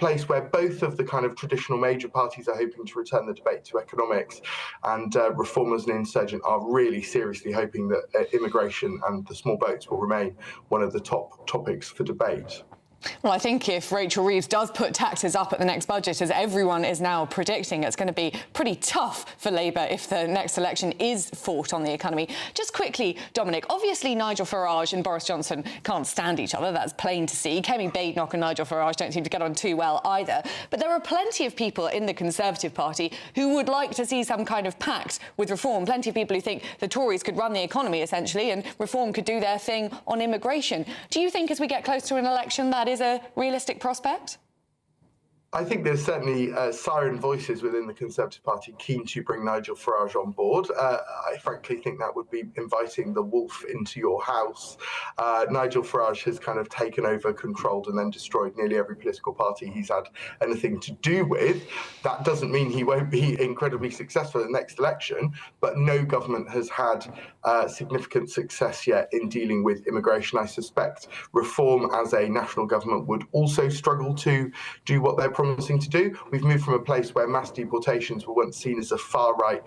place where both of the kind of traditional major parties are hoping to return the debate to economics, and Reformers and Insurgent are really seriously hoping that immigration and the small boats will remain one of the top topics for debate. Well, I think if Rachel Reeves does put taxes up at the next budget, as everyone is now predicting, it's going to be pretty tough for Labour if the next election is fought on the economy. Just quickly, Dominic, obviously Nigel Farage and Boris Johnson can't stand each other. That's plain to see. Kemi Badenoch and Nigel Farage don't seem to get on too well either. But there are plenty of people in the Conservative Party who would like to see some kind of pact with Reform. Plenty of people who think the Tories could run the economy, essentially, and Reform could do their thing on immigration. Do you think as we get close to an election that is a realistic prospect? I think there's certainly siren voices within the Conservative Party keen to bring Nigel Farage on board. I frankly think that would be inviting the wolf into your house. Nigel Farage has kind of taken over, controlled, and then destroyed nearly every political party he's had anything to do with. That doesn't mean he won't be incredibly successful in the next election, but no government has had significant success yet in dealing with immigration. I suspect Reform as a national government would also struggle to do what they're promising to do. We've moved from a place where mass deportations were once seen as a far-right,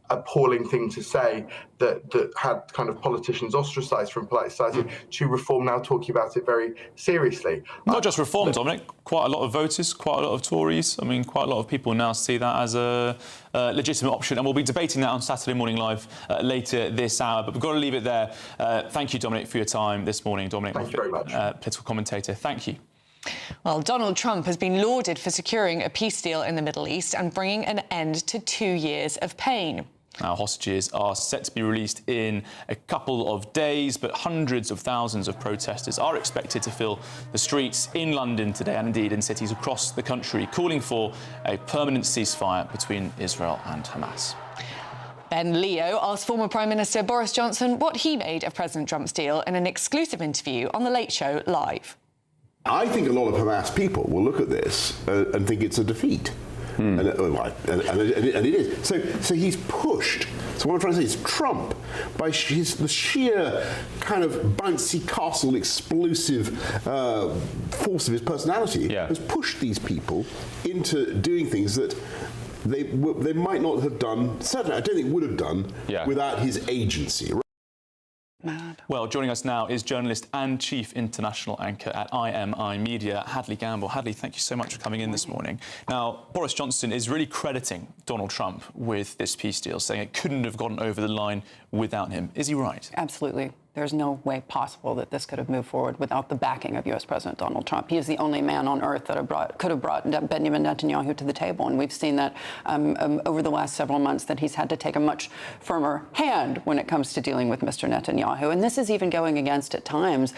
appalling thing to say that had kind of politicians ostracised from polite society, to Reform now talking about it very seriously. Not just Reform, Dominic, quite a lot of voters, quite a lot of Tories. I mean, quite a lot of people now see that as a legitimate option, and we'll be debating that on Saturday Morning Live later this hour. But we've got to leave it there. Thank you, Dominic, for your time this morning. Dominic, thank you very much. Political commentator. Thank you. Well, Donald Trump has been lauded for securing a peace deal in the Middle East and bringing an end to 2 years of pain. Now, hostages are set to be released in a couple of days, but hundreds of thousands of protesters are expected to fill the streets in London today, and indeed in cities across the country, calling for a permanent ceasefire between Israel and Hamas. Ben Leo asked former Prime Minister Boris Johnson what he made of President Trump's deal in an exclusive interview on The Late Show Live. I think a lot of Hamas people will look at this and think it's a defeat. And it is. So he's pushed. So what I'm trying to say is Trump, by the sheer kind of bouncy castle, explosive force of his personality, has pushed these people into doing things that they might not have done, certainly I don't think would have done, without his agency. Mad. Well, joining us now is journalist and chief international anchor at IMI Media, Hadley Gamble. Hadley, thank you so much for coming in this morning. Now, Boris Johnson is really crediting Donald Trump with this peace deal, saying it couldn't have gotten over the line without him. Is he right? Absolutely. There's no way possible that this could have moved forward without the backing of U.S. President Donald Trump. He is the only man on earth that could have brought Benjamin Netanyahu to the table. And we've seen that over the last several months that he's had to take a much firmer hand when it comes to dealing with Mr. Netanyahu. And this is even going against, at times,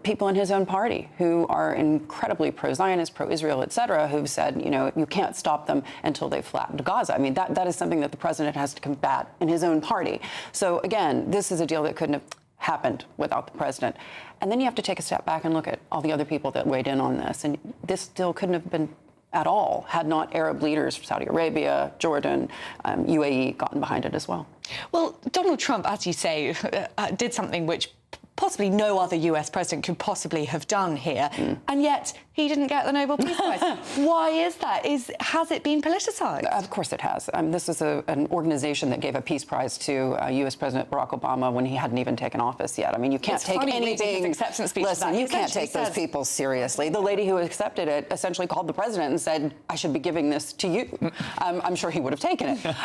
people in his own party who are incredibly pro-Zionist, pro-Israel, et cetera, who've said, you know, you can't stop them until they've flattened Gaza. I mean, that is something that the president has to combat in his own party. So, again, this is a deal that couldn't have happened without the president. And then you have to take a step back and look at all the other people that weighed in on this. And this still couldn't have been at all had not Arab leaders from Saudi Arabia, Jordan, UAE gotten behind it as well. Well, Donald Trump, as you say, did something which possibly no other US president could possibly have done here, and yet he didn't get the Nobel Peace Prize. Why is that? Has it been politicised? Of course it has. This is an organization that gave a peace prize to US President Barack Obama when he hadn't even taken office yet. I mean, you can't take anything. Acceptance speech. Listen, you can't take those people seriously. The lady who accepted it essentially called the president and said, "I should be giving this to you." I'm sure he would have taken it.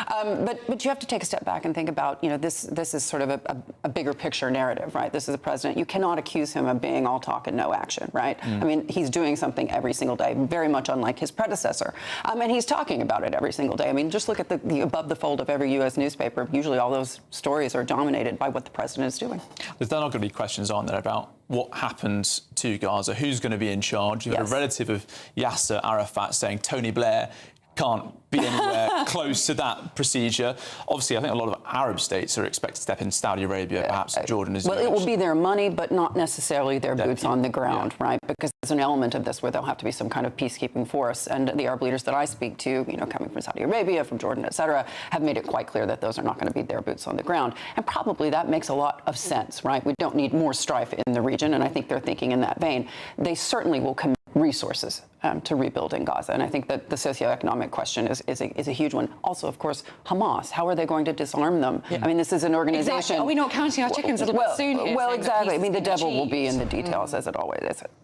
But you have to take a step back and think about, you know, this is sort of a bigger picture narrative, right? This is a president. You cannot accuse him of being all talk and no action, right? I mean, he's doing something every single day, very much unlike his predecessor. And he's talking about it every single day. I mean, just look at the above the fold of every U.S. newspaper. Usually all those stories are dominated by what the president is doing. There's not going to be questions, aren't there, about what happens to Gaza, who's going to be in charge. You've got a relative of Yasser Arafat saying Tony Blair can't be anywhere close to that procedure. Obviously, I think a lot of Arab states are expected to step in. Saudi Arabia, perhaps Jordan as well. Well, it will be their money, but not necessarily their boots on the ground, right? Because there's an element of this where there'll have to be some kind of peacekeeping force. And the Arab leaders that I speak to, you know, coming from Saudi Arabia, from Jordan, et cetera, have made it quite clear that those are not going to be their boots on the ground. And probably that makes a lot of sense, right? We don't need more strife in the region, and I think they're thinking in that vein. They certainly will commit resources to rebuild in Gaza. And I think that the socioeconomic question is a huge one. Also, of course, Hamas. How are they going to disarm them? Yeah. I mean, this is an organization. Exactly. Are we not counting our chickens a little bit soon here? Well, exactly. I mean, the devil will be in the details, as it always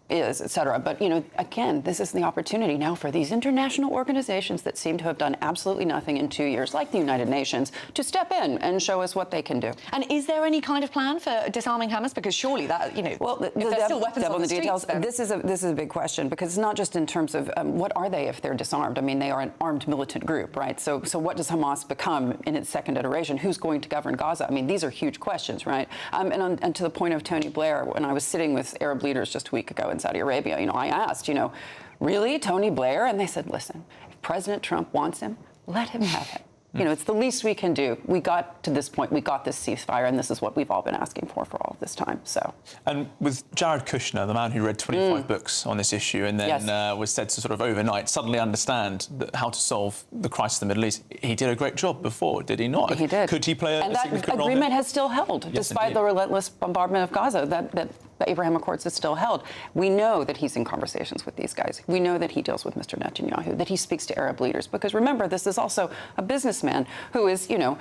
is, et cetera. But, you know, again, this is the opportunity now for these international organizations that seem to have done absolutely nothing in 2 years, like the United Nations, to step in and show us what they can do. And is there any kind of plan for disarming Hamas? Because surely that, you know, well, if there's still weapons on the details, streets, then... this is a big question, because it's not just in terms of what are they if they're disarmed? I mean, they are an armed militant group, right? So what does Hamas become in its second iteration? Who's going to govern Gaza? I mean, these are huge questions, right? And to the point of Tony Blair, when I was sitting with Arab leaders just a week ago in Saudi Arabia, you know, I asked, you know, really, Tony Blair? And they said, listen, if President Trump wants him, let him have him. You know, it's the least we can do. We got to this point. We got this ceasefire, and this is what we've all been asking for all of this time. So, and with Jared Kushner, the man who read 25 books on this issue and then was said to sort of overnight suddenly understand how to solve the crisis in the Middle East, he did a great job before, did he not? He did. Could he play a significant role? And that agreement has still held, despite the relentless bombardment of Gaza. That the Abraham Accords is still held. We know that he's in conversations with these guys. We know that he deals with Mr. Netanyahu, that he speaks to Arab leaders. Because remember, this is also a businessman who is, you know,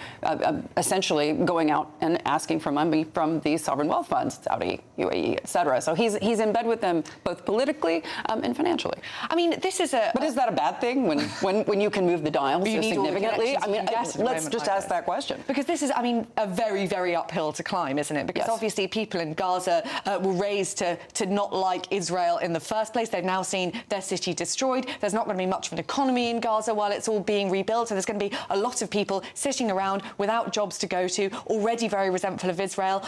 essentially going out and asking for money from these sovereign wealth funds, Saudi, UAE, et cetera. So he's in bed with them both politically and financially. I mean, this is a... But is that a bad thing when you can move the dial so significantly? I mean, let's just ask that question. Because this is, I mean, a very, very uphill to climb, isn't it? Because obviously people in Gaza were raised to not like Israel in the first place. They've now seen their city destroyed. There's not going to be much of an economy in Gaza while it's all being rebuilt. So there's going to be a lot of people sitting around without jobs to go to, already very resentful of Israel.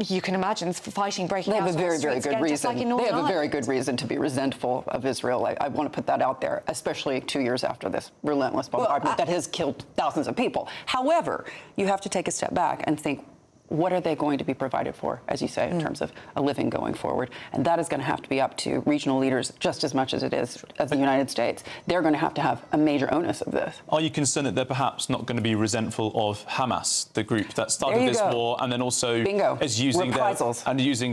You can imagine fighting breaking out. They have a very, very good reason. They have a very good reason to be resentful of Israel. I want to put that out there, especially 2 years after this relentless bombardment that has killed thousands of people. However, you have to take a step back and think, what are they going to be provided for, as you say, in terms of a living going forward? And that is going to have to be up to regional leaders just as much as it is as the United States. They're going to have a major onus of this. Are you concerned that they're perhaps not going to be resentful of Hamas, the group that started this war, and then also as using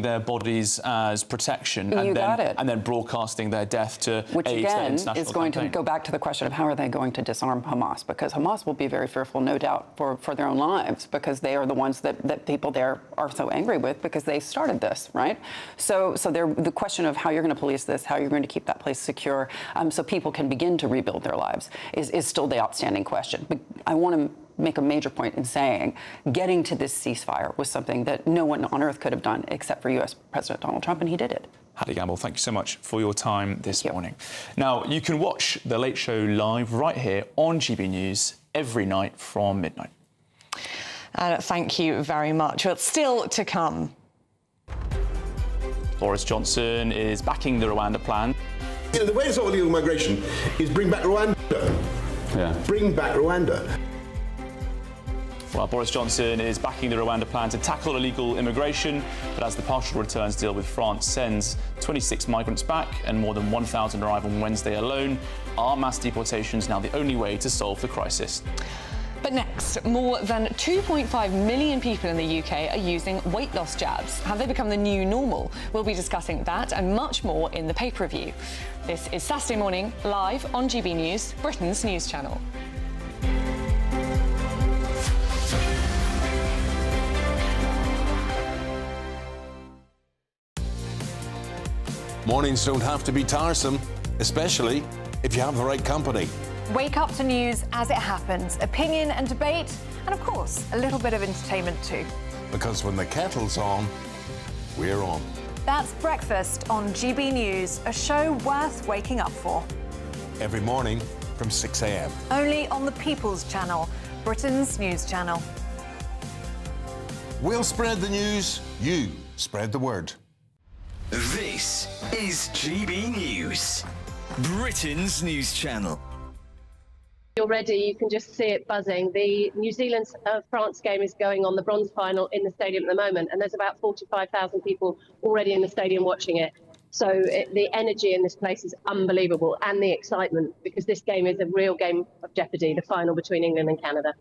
their bodies as protection, and then broadcasting their death to which aid again their international is going campaign? to go back to the question of how are they going to disarm Hamas, because Hamas will be very fearful, no doubt, for their own lives, because they are the ones that people there are so angry with, because they started this, right? So the question of how you're going to police this, how you're going to keep that place secure, so people can begin to rebuild their lives, is still the outstanding question. But I want to make a major point in saying getting to this ceasefire was something that no one on earth could have done except for U.S. President Donald Trump, and he did it. Hattie Gamble, thank you so much for your time this morning. Now, you can watch The Late Show live right here on GB News every night from midnight. Thank you very much. Well, still to come. Boris Johnson is backing the Rwanda plan. You know, the way to solve illegal migration is bring back Rwanda. Yeah. Bring back Rwanda. Well, Boris Johnson is backing the Rwanda plan to tackle illegal immigration, but as the partial returns deal with France sends 26 migrants back and more than 1,000 arrive on Wednesday alone, are mass deportations now the only way to solve the crisis? But next, more than 2.5 million people in the UK are using weight loss jabs. Have they become the new normal? We'll be discussing that and much more in the paper review. This is Saturday Morning, live on GB News, Britain's news channel. Mornings don't have to be tiresome, especially if you have the right company. Wake up to news as it happens, opinion and debate, and of course, a little bit of entertainment too. Because when the kettle's on, we're on. That's Breakfast on GB News, a show worth waking up for. Every morning from 6 a.m. Only on the People's Channel, Britain's news channel. We'll spread the news, you spread the word. This is GB News, Britain's news channel. Already you can just see it buzzing. The New Zealand-France game is going on, the bronze final in the stadium at the moment, and there's about 45,000 people already in the stadium watching it. So the energy in this place is unbelievable, and the excitement, because this game is a real game of jeopardy, the final between England and Canada.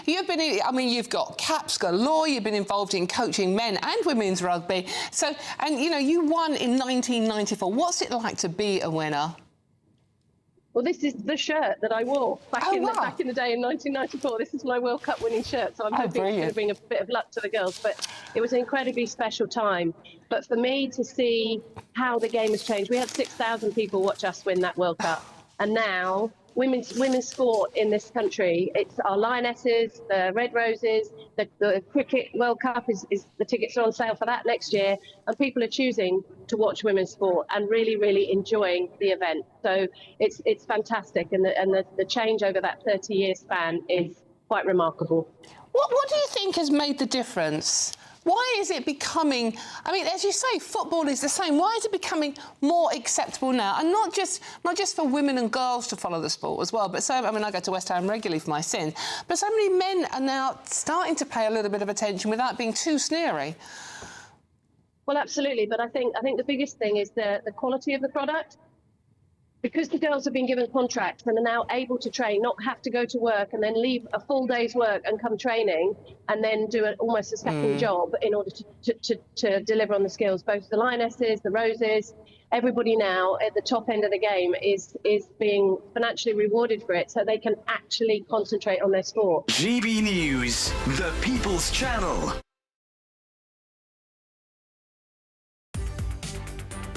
You've got caps galore. You've been involved in coaching men and women's rugby. You won in 1994. What's it like to be a winner? Well, this is the shirt that I wore back in the day in 1994. This is my World Cup winning shirt, so I'm hoping it's going to bring a bit of luck to the girls. But it was an incredibly special time. But for me to see how the game has changed, we had 6,000 people watch us win that World Cup, and now women's sport in this country, it's our Lionesses, the Red Roses, the Cricket World Cup is the tickets are on sale for that next year, and people are choosing to watch women's sport and really, really enjoying the event. So it's fantastic, and the change over that 30-year span is quite remarkable. What do you think has made the difference? Why is it becoming, I mean, as you say, football is the same. Why is it becoming more acceptable now? And not just for women and girls to follow the sport as well, but I mean, I go to West Ham regularly for my sins, but so many men are now starting to pay a little bit of attention without being too sneery. Well, absolutely, but I think the biggest thing is the quality of the product. Because the girls have been given contracts and are now able to train, not have to go to work and then leave a full day's work and come training and then do almost a second job in order to deliver on the skills. Both the Lionesses, the Roses, everybody now at the top end of the game is being financially rewarded for it, so they can actually concentrate on their sport. GB News, the People's Channel.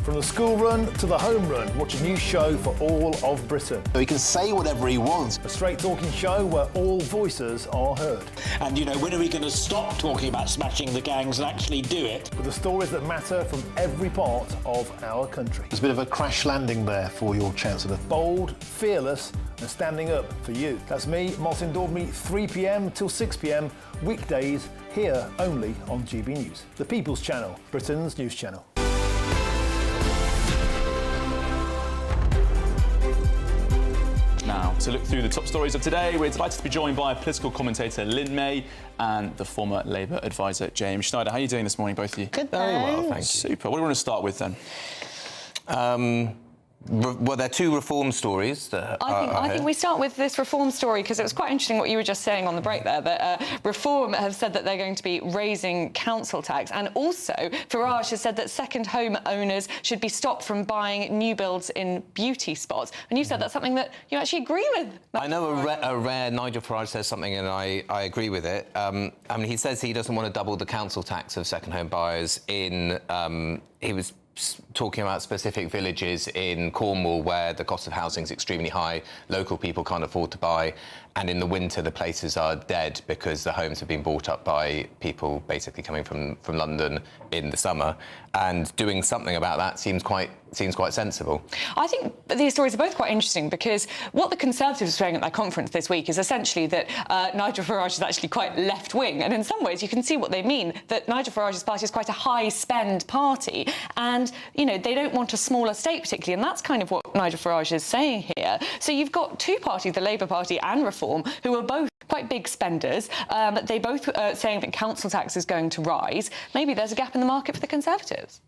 From the school run to the home run, watch a new show for all of Britain. So he can say whatever he wants. A straight-talking show where all voices are heard. And, you know, when are we going to stop talking about smashing the gangs and actually do it? With the stories that matter from every part of our country. There's a bit of a crash landing there for your Chancellor. Bold, fearless and standing up for you. That's me, Martin Daubney, 3 p.m. till 6 p.m, weekdays, here only on GB News. The People's Channel, Britain's news channel. Now, to look through the top stories of today, we're delighted to be joined by political commentator Lynn May and the former Labour advisor James Schneider. How are you doing this morning, both of you? Good, very well, thank you. Super. What do you want to start with then? Well, there are two reform stories that I think we start with this reform story because it was quite interesting what you were just saying on the break there, that Reform have said that they're going to be raising council tax, and also Farage has said that second home owners should be stopped from buying new builds in beauty spots. And you said that's something that you actually agree with. I know a rare Nigel Farage says something and I agree with it. I mean, he says he doesn't want to double the council tax of second home buyers in... he was talking about specific villages in Cornwall where the cost of housing is extremely high, local people can't afford to buy, and in the winter the places are dead because the homes have been bought up by people basically coming from London in the summer, and doing something about that seems quite sensible. I think these stories are both quite interesting because what the Conservatives were saying at their conference this week is essentially that Nigel Farage is actually quite left-wing, and in some ways you can see what they mean, that Nigel Farage's party is quite a high-spend party, and, you know, they don't want a smaller state particularly, and that's kind of what Nigel Farage is saying here. So you've got two parties, the Labour Party and Reform, who are both quite big spenders. They both are saying that council tax is going to rise. Maybe there's a gap in the market for the Conservatives.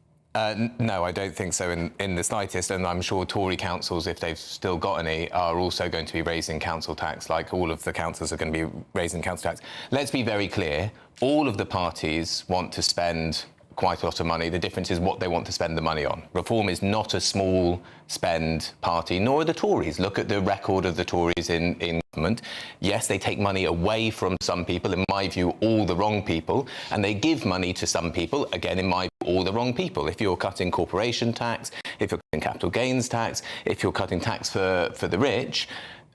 No, I don't think so in the slightest, and I'm sure Tory councils, if they've still got any, are also going to be raising council tax, like all of the councils are going to be raising council tax. Let's be very clear, all of the parties want to spend quite a lot of money. The difference is what they want to spend the money on. Reform is not a small spend party, nor are the Tories. Look at the record of the Tories in government. Yes, they take money away from some people, in my view, all the wrong people, and they give money to some people, again, in my view, all the wrong people. If you're cutting corporation tax, if you're cutting capital gains tax, if you're cutting tax for the rich,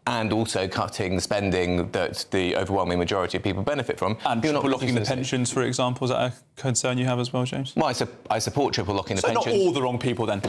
and also cutting spending that the overwhelming majority of people benefit from. And triple locking the pensions, for example, is that a concern you have as well, James? Well, I support triple locking the pensions. So not all the wrong people then.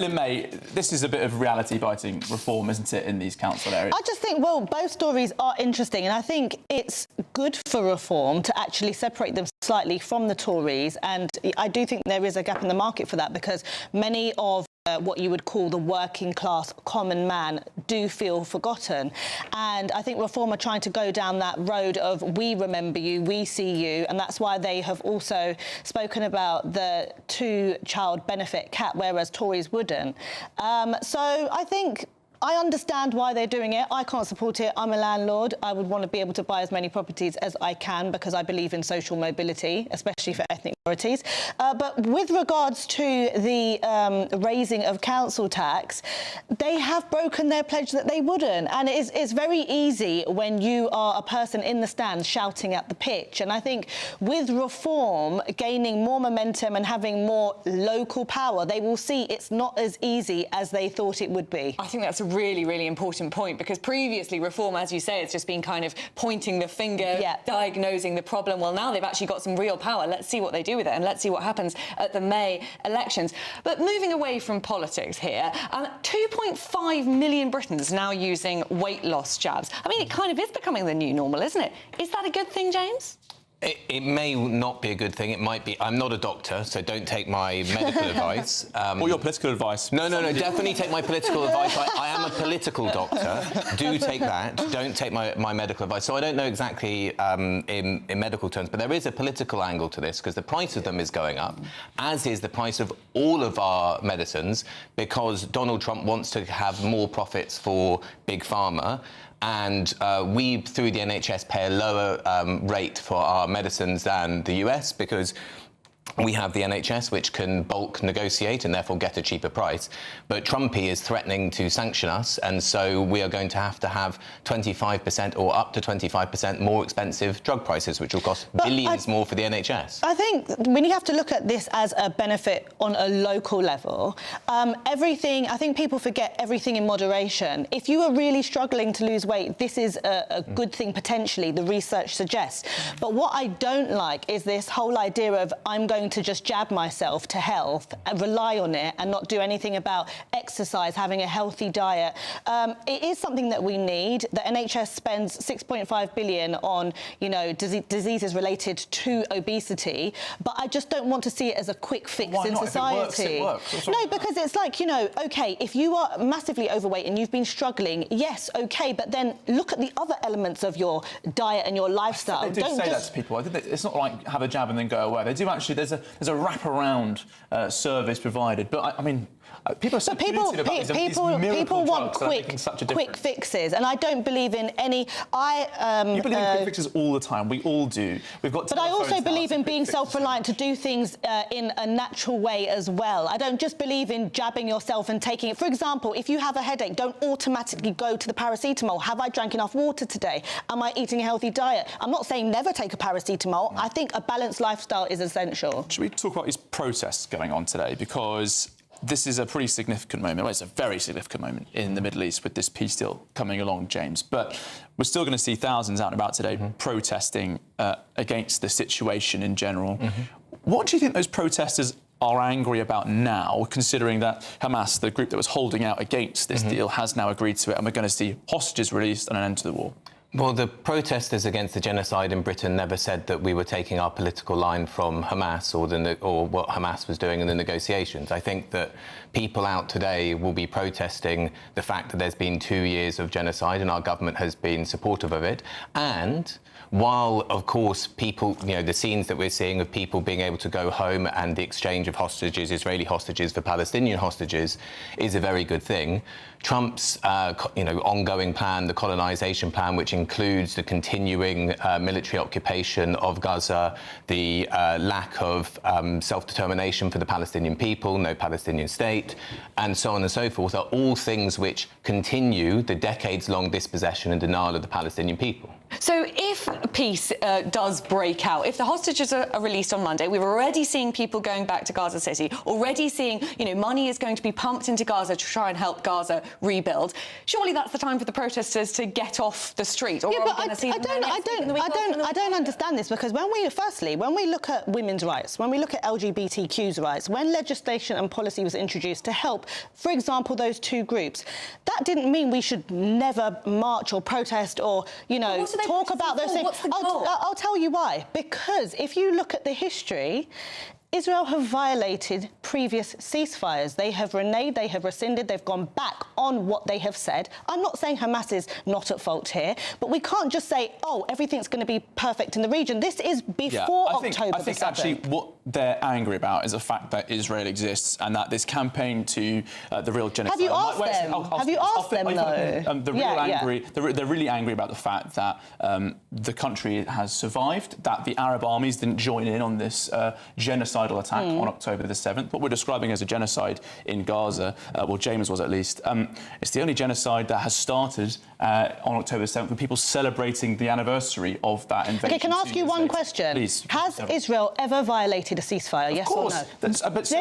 Lynn May, this is a bit of reality-biting reform, isn't it, in these council areas? I just think, well, both stories are interesting, and I think it's good for Reform to actually separate them slightly from the Tories, and I do think there is a gap in the market for that because many of what you would call the working class common man do feel forgotten, and I think Reform are trying to go down that road of we remember you, we see you, and that's why they have also spoken about the 2-child benefit cap, whereas Tories wouldn't. So I think I understand why they're doing it. I can't support it. I'm a landlord. I would want to be able to buy as many properties as I can because I believe in social mobility, especially for ethnic minorities. But with regards to the raising of council tax, they have broken their pledge that they wouldn't. And it's very easy when you are a person in the stands shouting at the pitch. And I think with reform gaining more momentum and having more local power, they will see it's not as easy as they thought it would be. I think that's a really, really important point, because previously reform, as you say, it's just been kind of pointing the finger, diagnosing the problem. Well, now they've actually got some real power. Let's see what they do with it, and let's see what happens at the May elections. But moving away from politics here, 2.5 million Britons now using weight loss jabs. I mean, it kind of is becoming the new normal, isn't it? Is that a good thing, James? It may not be a good thing. It might be. I'm not a doctor, so don't take my medical advice. Or your political advice. No, definitely take my political advice. I am a political doctor. Do take that. Don't take my medical advice. So I don't know exactly in medical terms, but there is a political angle to this, because the price of them is going up, as is the price of all of our medicines, because Donald Trump wants to have more profits for Big Pharma. And we, through the NHS, pay a lower rate for our medicines than the US, because we have the NHS, which can bulk negotiate and therefore get a cheaper price. But Trumpy is threatening to sanction us, and so we are going to have 25% or up to 25% more expensive drug prices, which will cost billions more for the NHS. I think when you have to look at this as a benefit on a local level, everything, I think people forget everything in moderation. If you are really struggling to lose weight, this is a good thing potentially, the research suggests. But what I don't like is this whole idea of I'm going to just jab myself to health and rely on it and not do anything about exercise, having a healthy diet. It is something that we need. The NHS spends $6.5 billion on, diseases related to obesity, but I just don't want to see it as a quick fix in society. It works. No, because it's like, OK, if you are massively overweight and you've been struggling, yes, OK, but then look at the other elements of your diet and your lifestyle. They do say that to people. I think it's not like have a jab and then go away. They do actually. There's a wraparound service provided, but I mean, people are so polluted about these miracle want drugs quick fixes, and I don't believe in any. You believe in quick fixes all the time. We all do. We've got. But I also believe in being self-reliant to do things in a natural way as well. I don't just believe in jabbing yourself and taking it. For example, if you have a headache, don't automatically go to the paracetamol. Have I drank enough water today? Am I eating a healthy diet? I'm not saying never take a paracetamol. I think a balanced lifestyle is essential. Should we talk about these protests going on today? Because this is a pretty significant moment. Well, it's a very significant moment in the Middle East with this peace deal coming along, James. But we're still going to see thousands out and about today protesting against the situation in general. What do you think those protesters are angry about now, considering that Hamas, the group that was holding out against this deal, has now agreed to it, and we're going to see hostages released and an end to the war? Well, the protesters against the genocide in Britain never said that we were taking our political line from Hamas or what Hamas was doing in the negotiations. I think that people out today will be protesting the fact that there's been 2 years of genocide and our government has been supportive of it. And while, of course, people, the scenes that we're seeing of people being able to go home and the exchange of hostages, Israeli hostages for Palestinian hostages, is a very good thing. Trump's, ongoing plan, the colonization plan, which includes the continuing military occupation of Gaza, the lack of self-determination for the Palestinian people, no Palestinian state, and so on and so forth, are all things which continue the decades-long dispossession and denial of the Palestinian people. So if peace does break out, if the hostages are released on Monday, we're already seeing people going back to Gaza City, already seeing, money is going to be pumped into Gaza to try and help Gaza rebuild. Surely that's the time for the protesters to get off the street. Or I don't understand this, because when we look at women's rights, when we look at LGBTQ's rights, when legislation and policy was introduced to help, for example, those two groups, that didn't mean we should never march or protest or, talk about those things. I'll tell you why. Because if you look at the history, Israel have violated previous ceasefires. They have reneged, they have rescinded, they've gone back on what they have said. I'm not saying Hamas is not at fault here, but we can't just say, oh, everything's going to be perfect in the region. This is before October. I think actually what they're angry about is the fact that Israel exists and that this campaign to the real genocide. Have you asked them? Have you asked them, though? They're really angry about the fact that the country has survived, that the Arab armies didn't join in on this genocidal attack on October the 7th. What we're describing as a genocide in Gaza, well, James was at least, it's the only genocide that has started on October 7th with people celebrating the anniversary of that invasion. OK, can I ask you one question? Please. Has Israel ever violated a ceasefire, yes or no? Then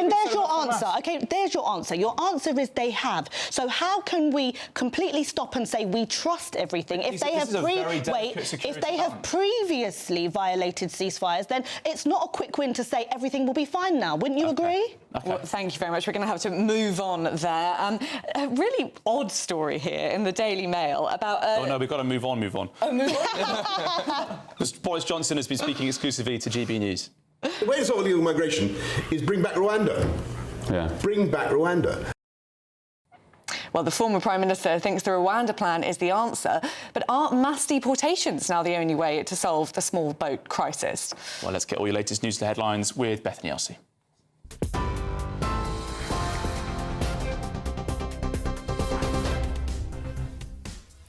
there's your answer. OK, there's your answer. Your answer is they have. So how can we completely stop and say we trust everything if they have previously violated ceasefires? Then it's not a quick win to say everything will be fine now. Wouldn't you agree? Okay. Well, thank you very much. We're going to have to move on there. A really odd story here in the Daily Mail about... oh, no, we've got to move on. Oh, move on? Because Boris Johnson has been speaking exclusively to GB News. The way to solve illegal migration is bring back Rwanda. Yeah. Bring back Rwanda. Well, the former Prime Minister thinks the Rwanda plan is the answer, but aren't mass deportations now the only way to solve the small boat crisis? Well, let's get all your latest news to the headlines with Bethany Elsey.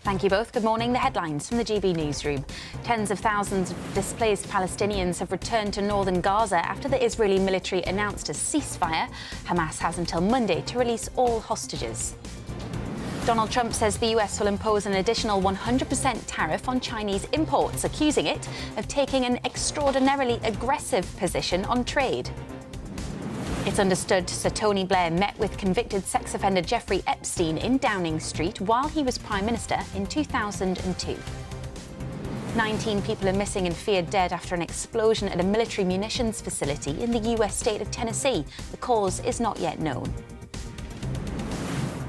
Thank you both. Good morning. The headlines from the GB newsroom. Tens of thousands of displaced Palestinians have returned to northern Gaza after the Israeli military announced a ceasefire. Hamas has until Monday to release all hostages. Donald Trump says the US will impose an additional 100% tariff on Chinese imports, accusing it of taking an extraordinarily aggressive position on trade. It's understood Sir Tony Blair met with convicted sex offender Jeffrey Epstein in Downing Street while he was Prime Minister in 2002. 19 people are missing and feared dead after an explosion at a military munitions facility in the US state of Tennessee. The cause is not yet known.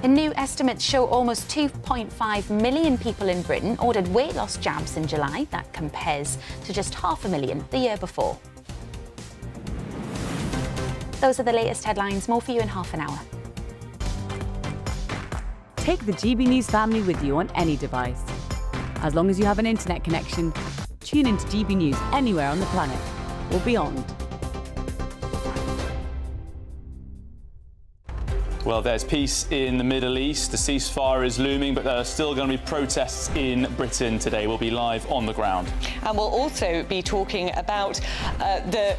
And new estimates show almost 2.5 million people in Britain ordered weight loss jabs in July. That compares to just 500,000 the year before. Those are the latest headlines. More for you in half an hour. Take the GB News family with you on any device. As long as you have an internet connection, tune into GB News anywhere on the planet or beyond. Well, there's peace in the Middle East. The ceasefire is looming, but there are still going to be protests in Britain today. We'll be live on the ground. And we'll also be talking about the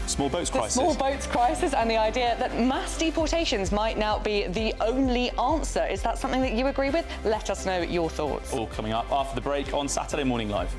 small boats crisis. Small boats crisis and the idea that mass deportations might now be the only answer. Is that something that you agree with? Let us know your thoughts. All coming up after the break on Saturday Morning Live.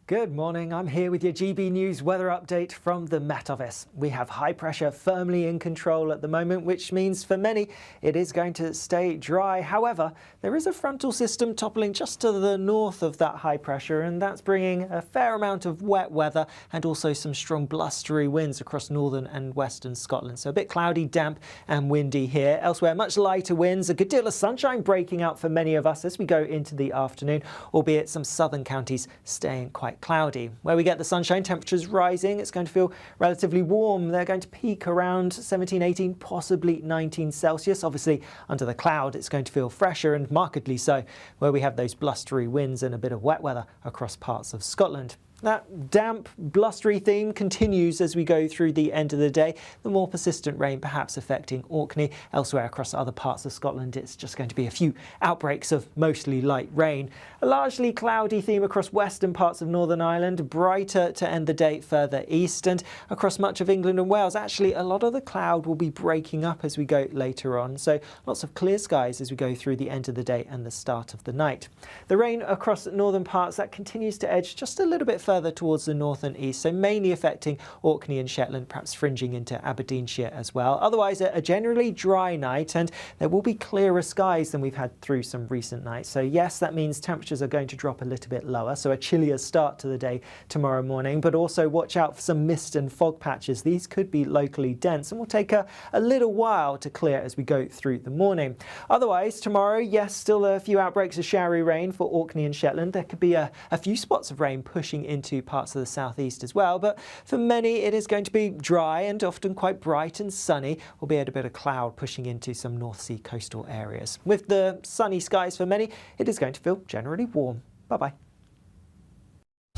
Good morning, I'm here with your GB News weather update from the Met Office. We have high pressure firmly in control at the moment, which means for many it is going to stay dry. However, there is a frontal system toppling just to the north of that high pressure, and that's bringing a fair amount of wet weather and also some strong blustery winds across northern and western Scotland. So a bit cloudy, damp and windy here. Elsewhere, much lighter winds, a good deal of sunshine breaking out for many of us as we go into the afternoon, albeit some southern counties staying quite cloudy. Where we get the sunshine, temperatures rising, it's going to feel relatively warm. They're going to peak around 17, 18, possibly 19 Celsius. Obviously, under the cloud, it's going to feel fresher and markedly so, where we have those blustery winds and a bit of wet weather across parts of Scotland. That damp, blustery theme continues as we go through the end of the day. The more persistent rain perhaps affecting Orkney. Elsewhere across other parts of Scotland, it's just going to be a few outbreaks of mostly light rain. A largely cloudy theme across western parts of Northern Ireland, brighter to end the day further east, and across much of England and Wales. Actually, a lot of the cloud will be breaking up as we go later on, so lots of clear skies as we go through the end of the day and the start of the night. The rain across northern parts, that continues to edge just a little bit further towards the north and east, so mainly affecting Orkney and Shetland, perhaps fringing into Aberdeenshire as well. Otherwise, a generally dry night, and there will be clearer skies than we've had through some recent nights. So yes, that means temperatures are going to drop a little bit lower, so a chillier start to the day tomorrow morning, but also watch out for some mist and fog patches. These could be locally dense and will take a little while to clear as we go through the morning. Otherwise, tomorrow, yes, still a few outbreaks of showery rain for Orkney and Shetland. There could be a few spots of rain pushing into parts of the southeast as well. But for many, it is going to be dry and often quite bright and sunny, albeit a bit of cloud pushing into some North Sea coastal areas. With the sunny skies for many, it is going to feel generally warm. Bye-bye.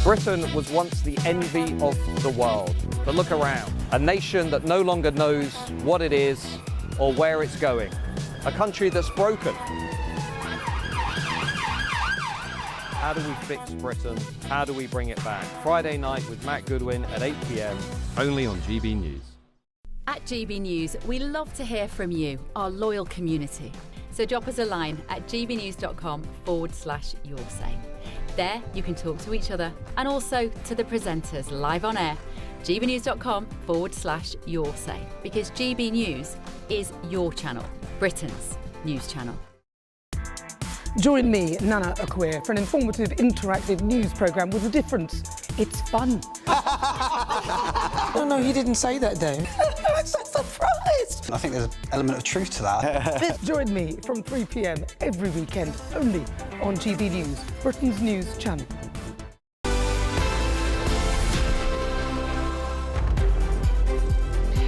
Britain was once the envy of the world. But look around. A nation that no longer knows what it is or where it's going. A country that's broken. How do we fix Britain? How do we bring it back? Friday night with Matt Goodwin at 8 p.m, only on GB News. At GB News, we love to hear from you, our loyal community. So drop us a line at gbnews.com/yoursay. There, you can talk to each other and also to the presenters live on air. gbnews.com/yoursay, because GB News is your channel, Britain's news channel. Join me, Nana Akwe, for an informative, interactive news programme with a difference. It's fun. No, he didn't say that, Dave. I'm so surprised. I think there's an element of truth to that. Join me from 3 p.m. every weekend, only on GB News, Britain's news channel.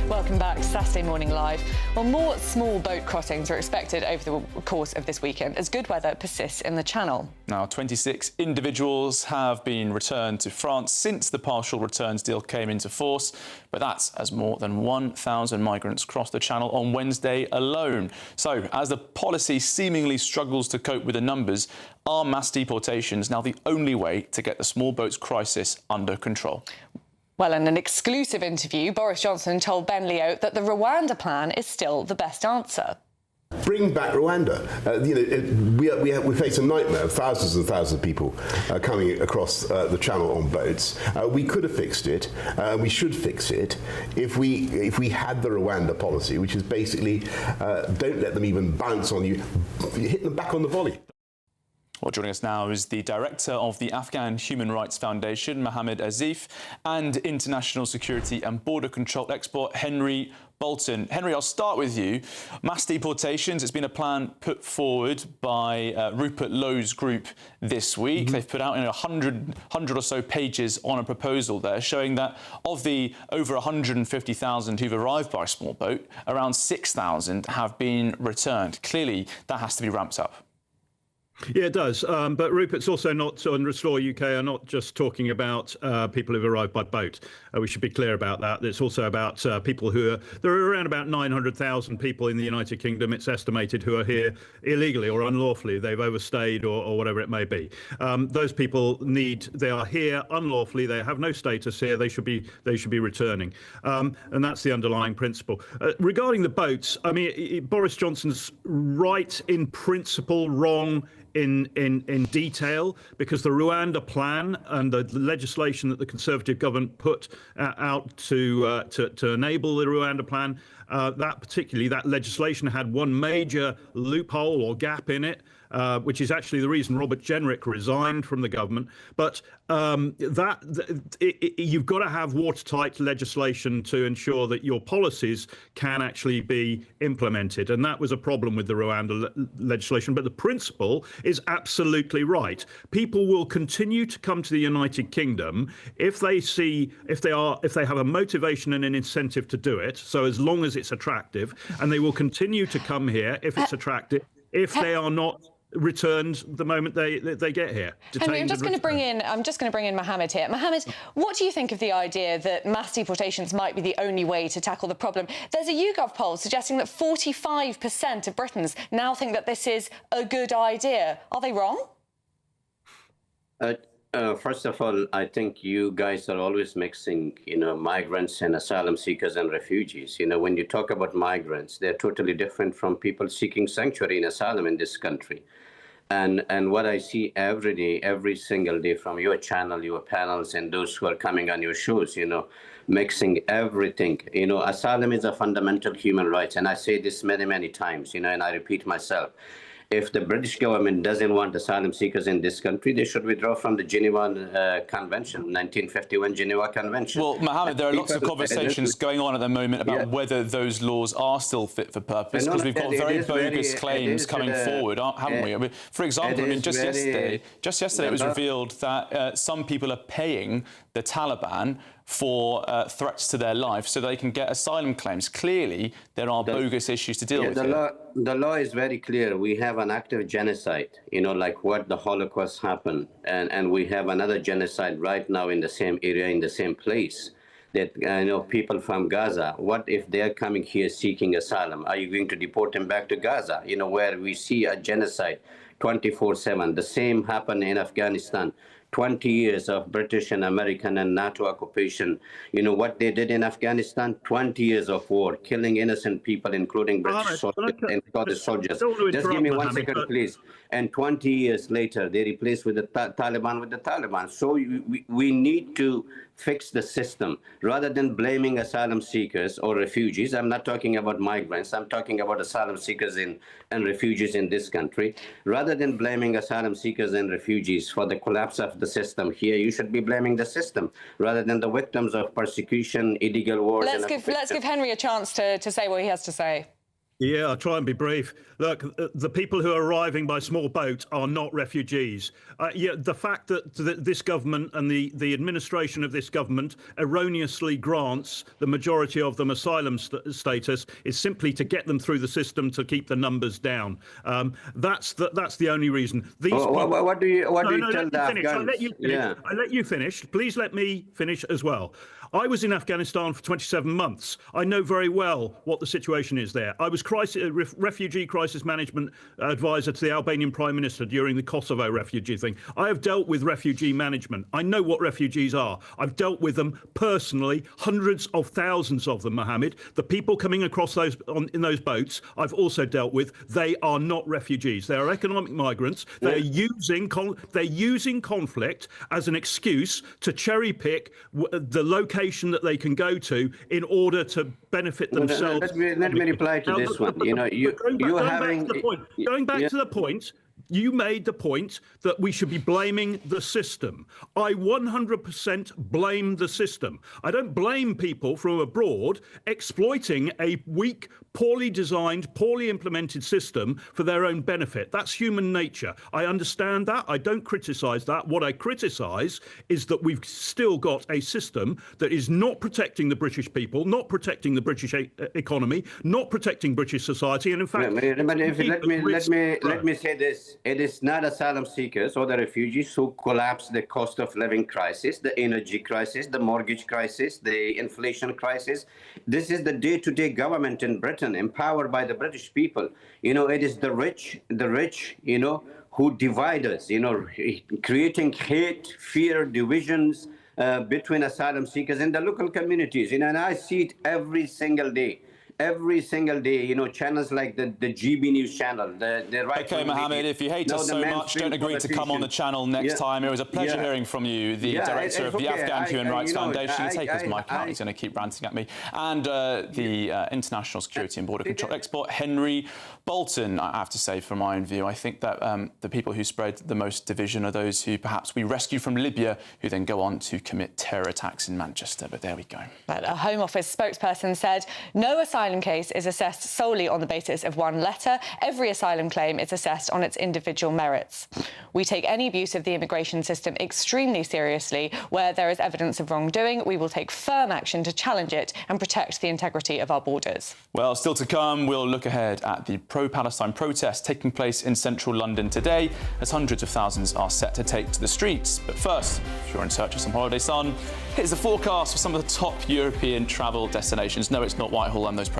Welcome back to Saturday Morning Live. Well, more small boat crossings are expected over the course of this weekend as good weather persists in the Channel. Now, 26 individuals have been returned to France since the partial returns deal came into force, but that's as more than 1,000 migrants crossed the Channel on Wednesday alone. So, as the policy seemingly struggles to cope with the numbers, are mass deportations now the only way to get the small boats crisis under control? Well, in an exclusive interview, Boris Johnson told Ben Leo that the Rwanda plan is still the best answer. Bring back Rwanda. We face a nightmare of thousands and thousands of people coming across the Channel on boats. We could have fixed it. We should fix it if we had the Rwanda policy, which is basically don't let them even bounce on you, hit them back on the volley. Well, joining us now is the director of the Afghan Human Rights Foundation, Mohammed Azif, and international security and border control expert Henry Bolton. Henry, I'll start with you. Mass deportations, it's been a plan put forward by Rupert Lowe's group this week. They've put out 100 or so pages on a proposal there showing that of the over 150,000 who've arrived by small boat, around 6,000 have been returned. Clearly, that has to be ramped up. Yeah, it does. But Rupert's also not on Restore UK are not just talking about people who've arrived by boat. We should be clear about that. It's also about people there are around about 900,000 people in the United Kingdom, it's estimated, who are here illegally or unlawfully. They've overstayed or whatever it may be. Those people they are here unlawfully. They have no status here. They should be returning. And that's the underlying principle. Regarding the boats, I mean, Boris Johnson's right in principle, wrong in detail, because the Rwanda plan and the legislation that the Conservative government put out to enable the Rwanda plan, that legislation had one major loophole or gap in it, which is actually the reason Robert Jenrick resigned from the government. But you've got to have watertight legislation to ensure that your policies can actually be implemented. And that was a problem with the Rwanda legislation. But the principle is absolutely right. People will continue to come to the United Kingdom if they have a motivation and an incentive to do it. So as long as it's attractive, and they will continue to come here if it's attractive, if they are not returned the moment they get here. Henry, I'm just going to bring in Mohammed here. Mohammed, what do you think of the idea that mass deportations might be the only way to tackle the problem? There's a YouGov poll suggesting that 45% of Britons now think that this is a good idea. Are they wrong? First of all, I think you guys are always mixing, migrants and asylum seekers and refugees. When you talk about migrants, they're totally different from people seeking sanctuary and asylum in this country. And what I see every day, every single day from your channel, your panels, and those who are coming on your shows, mixing everything. Asylum is a fundamental human right, and I say this many, many times, and I repeat myself. If the British government doesn't want asylum seekers in this country, they should withdraw from the Geneva Convention, 1951 Geneva Convention. Well, Mohammed, there are lots of conversations going on at the moment about whether those laws are still fit for purpose, because we've got very bogus claims coming forward, haven't we? I mean, for example, just yesterday it was revealed that some people are paying the Taliban for threats to their life so they can get asylum claims. Clearly, there are bogus issues to deal with here. The law is very clear. We have an active genocide, like what the Holocaust happened. And we have another genocide right now in the same area, in the same place. That people from Gaza, what if they're coming here seeking asylum? Are you going to deport them back to Gaza, where we see a genocide 24/7? The same happened in Afghanistan. 20 years of British and American and NATO occupation. What they did in Afghanistan? 20 years of war, killing innocent people, including British soldiers and Scottish soldiers. Just give me 1 second, please. And 20 years later, they replaced with the Taliban with the Taliban. So we need to fix the system rather than blaming asylum seekers or refugees. I'm not talking about migrants. I'm talking about asylum seekers and refugees in this country. Rather than blaming asylum seekers and refugees for the collapse of the system here, you should be blaming the system rather than the victims of persecution, illegal wars. Let's give Henry a chance to say what he has to say. Yeah, I'll try and be brief. Look, the people who are arriving by small boat are not refugees. The fact that this government and the administration of this government erroneously grants the majority of them asylum status is simply to get them through the system to keep the numbers down. That's the only reason. What do you tell the Afghans? I'll let you finish. Please let me finish as well. I was in Afghanistan for 27 months. I know very well what the situation is there. I was refugee crisis management advisor to the Albanian Prime Minister during the Kosovo refugee thing. I have dealt with refugee management. I know what refugees are. I've dealt with them personally, hundreds of thousands of them, Mohammed. The people coming across in those boats, I've also dealt with. They are not refugees. They are economic migrants. They're using conflict as an excuse to cherry pick the location that they can go to in order to benefit themselves. Let me reply to this one. Going back to the point, you made the point that we should be blaming the system. I 100% blame the system. I don't blame people from abroad exploiting a weak, poorly designed, poorly implemented system for their own benefit. That's human nature. I understand that. I don't criticise that. What I criticise is that we've still got a system that is not protecting the British people, not protecting the British economy, not protecting British society, and in fact... Let me say this. It is not asylum seekers or the refugees who collapse the cost of living crisis, the energy crisis, the mortgage crisis, the inflation crisis. This is the day-to-day government in Britain, empowered by the British people. It is the rich, who divide us, creating hate, fear, divisions between asylum seekers and the local communities. And I see it every single day. Every single day, channels like the GBNews channel, the right. Okay, Mohammed, if you hate us so much, don't agree to come on the channel next time. It was a pleasure hearing from you, the director of the Afghan Human Rights Foundation. You take his mic out, he's going to keep ranting at me. And the International Security and Border Control expert, Henry Bolton. I have to say, from my own view, I think that the people who spread the most division are those who perhaps we rescue from Libya, who then go on to commit terror attacks in Manchester. But there we go. But a Home Office spokesperson said no asylum case is assessed solely on the basis of one letter. Every asylum claim is assessed on its individual merits. We take any abuse of the immigration system extremely seriously. Where there is evidence of wrongdoing, we will take firm action to challenge it and protect the integrity of our borders. Well, still to come, we'll look ahead at the pro-Palestine protests taking place in central London today, as hundreds of thousands are set to take to the streets. But first, if you're in search of some holiday sun, here's the forecast for some of the top European travel destinations. No, it's not Whitehall and those protests.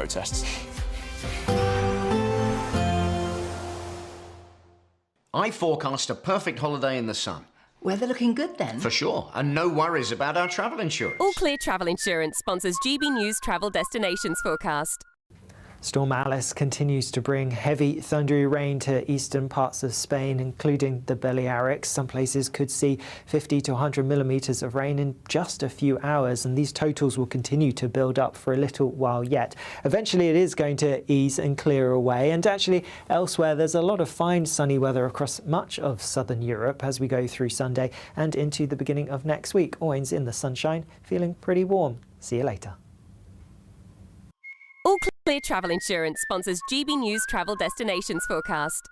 I forecast a perfect holiday in the sun. Weather looking good then? For sure, and no worries about our travel insurance. All Clear Travel Insurance sponsors GB News Travel Destinations Forecast. Storm Alice continues to bring heavy thundery rain to eastern parts of Spain, including the Balearics. Some places could see 50 to 100 millimetres of rain in just a few hours, and these totals will continue to build up for a little while yet. Eventually it is going to ease and clear away, and actually elsewhere there's a lot of fine sunny weather across much of southern Europe as we go through Sunday and into the beginning of next week. Oins in the sunshine, feeling pretty warm. See you later. All Clear Travel Insurance sponsors GB News Travel Destinations Forecast.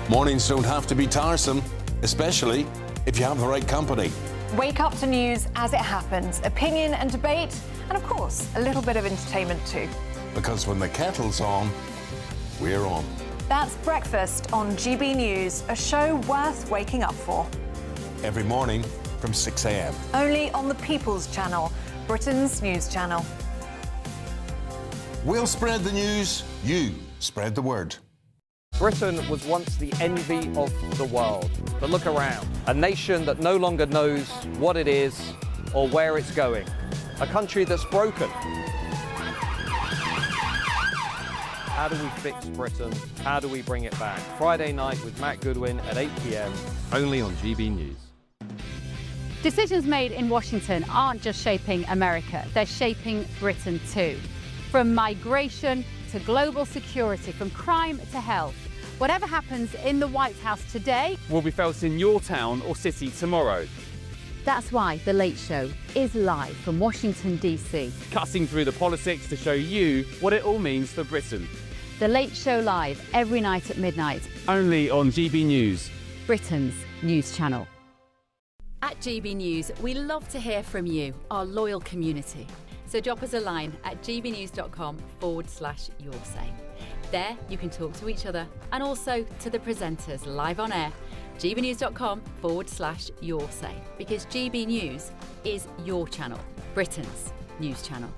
Mornings don't have to be tiresome, especially if you have the right company. Wake up to news as it happens, opinion and debate, and of course, a little bit of entertainment too. Because when the kettle's on, we're on. That's Breakfast on GB News, a show worth waking up for. Every morning from 6 a.m. Only on the People's Channel, Britain's news channel. We'll spread the news, you spread the word. Britain was once the envy of the world. But look around. A nation that no longer knows what it is or where it's going. A country that's broken. How do we fix Britain? How do we bring it back? Friday night with Matt Goodwin at 8 p.m. only on GB News. Decisions made in Washington aren't just shaping America, they're shaping Britain too. From migration to global security, from crime to health. Whatever happens in the White House today will be felt in your town or city tomorrow. That's why The Late Show is live from Washington, D.C. Cutting through the politics to show you what it all means for Britain. The Late Show live every night at midnight. Only on GB News, Britain's news channel. At GB News, we love to hear from you, our loyal community. So drop us a line at gbnews.com/yoursay. There you can talk to each other and also to the presenters live on air. gbnews.com/yoursay, because GB News is your channel, Britain's news channel.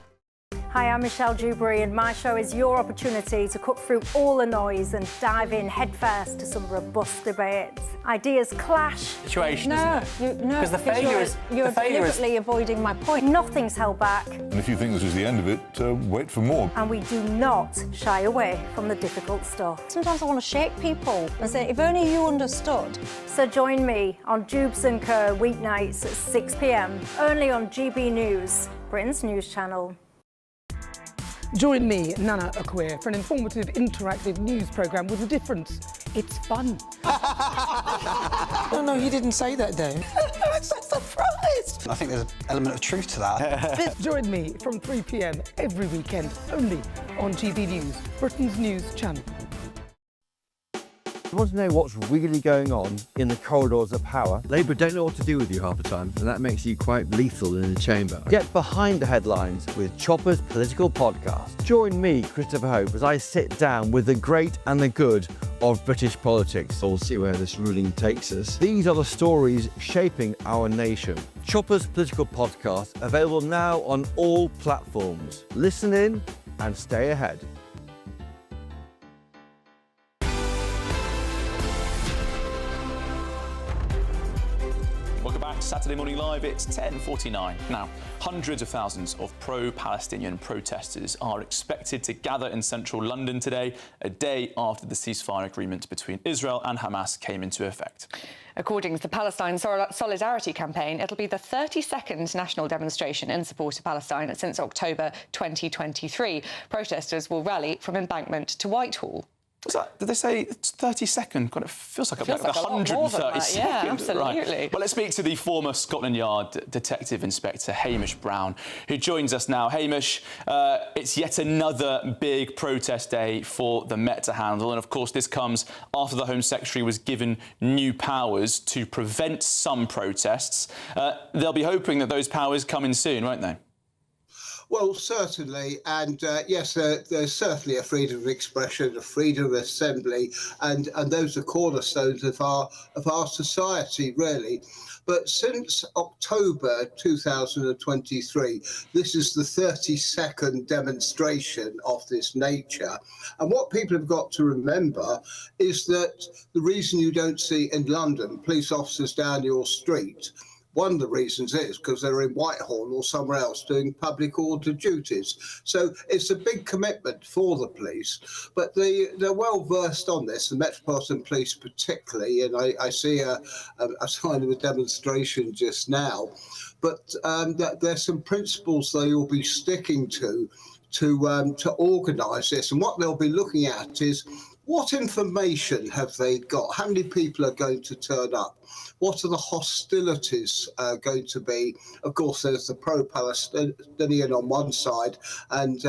Hi, I'm Michelle Dewberry, and my show is your opportunity to cut through all the noise and dive in headfirst to some robust debates. Ideas clash. Situation, isn't it? No, because the failure is you're deliberately avoiding my point. Nothing's held back, And if you think this is the end of it, wait for more. and we do not shy away from the difficult stuff. Sometimes I want to shake people and say, if only you understood. So join me on Jubes & Co weeknights at 6 p.m. only on GB News, Britain's news channel. Join me, Nana Akwe, for an informative, interactive news programme with a difference. It's fun. No, he didn't say that, though. I'm so surprised. I think there's an element of truth to that. Join me from 3 p.m. every weekend, only on GB News, Britain's news channel. You want to know what's really going on in the corridors of power? Labour don't know what to do with you half the time, and that makes you quite lethal in the chamber. Get behind the headlines with Chopper's Political Podcast. Join me, Christopher Hope, as I sit down with the great and the good of British politics. We'll see where this ruling takes us. These are the stories shaping our nation. Chopper's Political Podcast, available now on all platforms. Listen in and stay ahead. Welcome back. Saturday Morning Live, it's 10:49. Now, hundreds of thousands of pro-Palestinian protesters are expected to gather in central London today, a day after the ceasefire agreement between Israel and Hamas came into effect. According to the Palestine Solidarity Campaign, it'll be the 32nd national demonstration in support of Palestine since October 2023. Protesters will rally from Embankment to Whitehall. Was that, did they say 32nd? God, it feels like, Feels like a lot more than 130 that. Yeah, seconds. absolutely. Right. Well, let's speak to the former Scotland Yard Detective Inspector Hamish Brown, who joins us now. Hamish, it's yet another big protest day for the Met to handle. And of course, this comes after the Home Secretary was given new powers to prevent some protests. They'll be hoping that those powers come in soon, won't they? Well, certainly, and yes, there's certainly a freedom of expression, a freedom of assembly, and those are cornerstones of our society, really. But since October 2023, this is the 32nd demonstration of this nature. And what people have got to remember is that the reason you don't see in London police officers down your street, One of the reasons is because they're in Whitehall or somewhere else doing public order duties. So it's a big commitment for the police, but they're well versed on this, the Metropolitan Police particularly, and I see a sign of a demonstration just now. But there's some principles they will be sticking to organise this, and what they'll be looking at is what information have they got? How many people are going to turn up? What are the hostilities going to be? Of course, there's the pro-Palestinian on one side and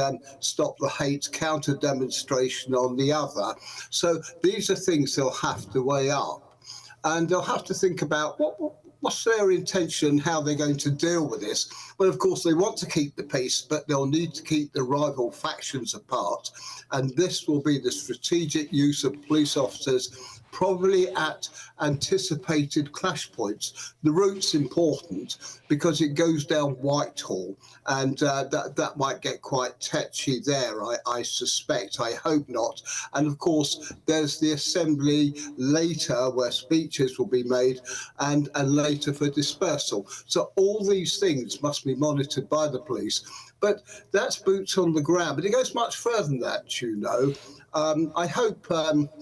stop the hate counter demonstration on the other. So these are things they'll have to weigh up, and they'll have to think about what's their intention, how they're going to deal with this. Well, of course, they want to keep the peace, but they'll need to keep the rival factions apart. And this will be the strategic use of police officers, probably at anticipated clash points. The route's important because it goes down Whitehall, and that might get quite tetchy there, I suspect. I hope not. And of course, there's the assembly later where speeches will be made, and later for dispersal. So all these things must be monitored by the police. But that's boots on the ground. But it goes much further than that, you know. I hope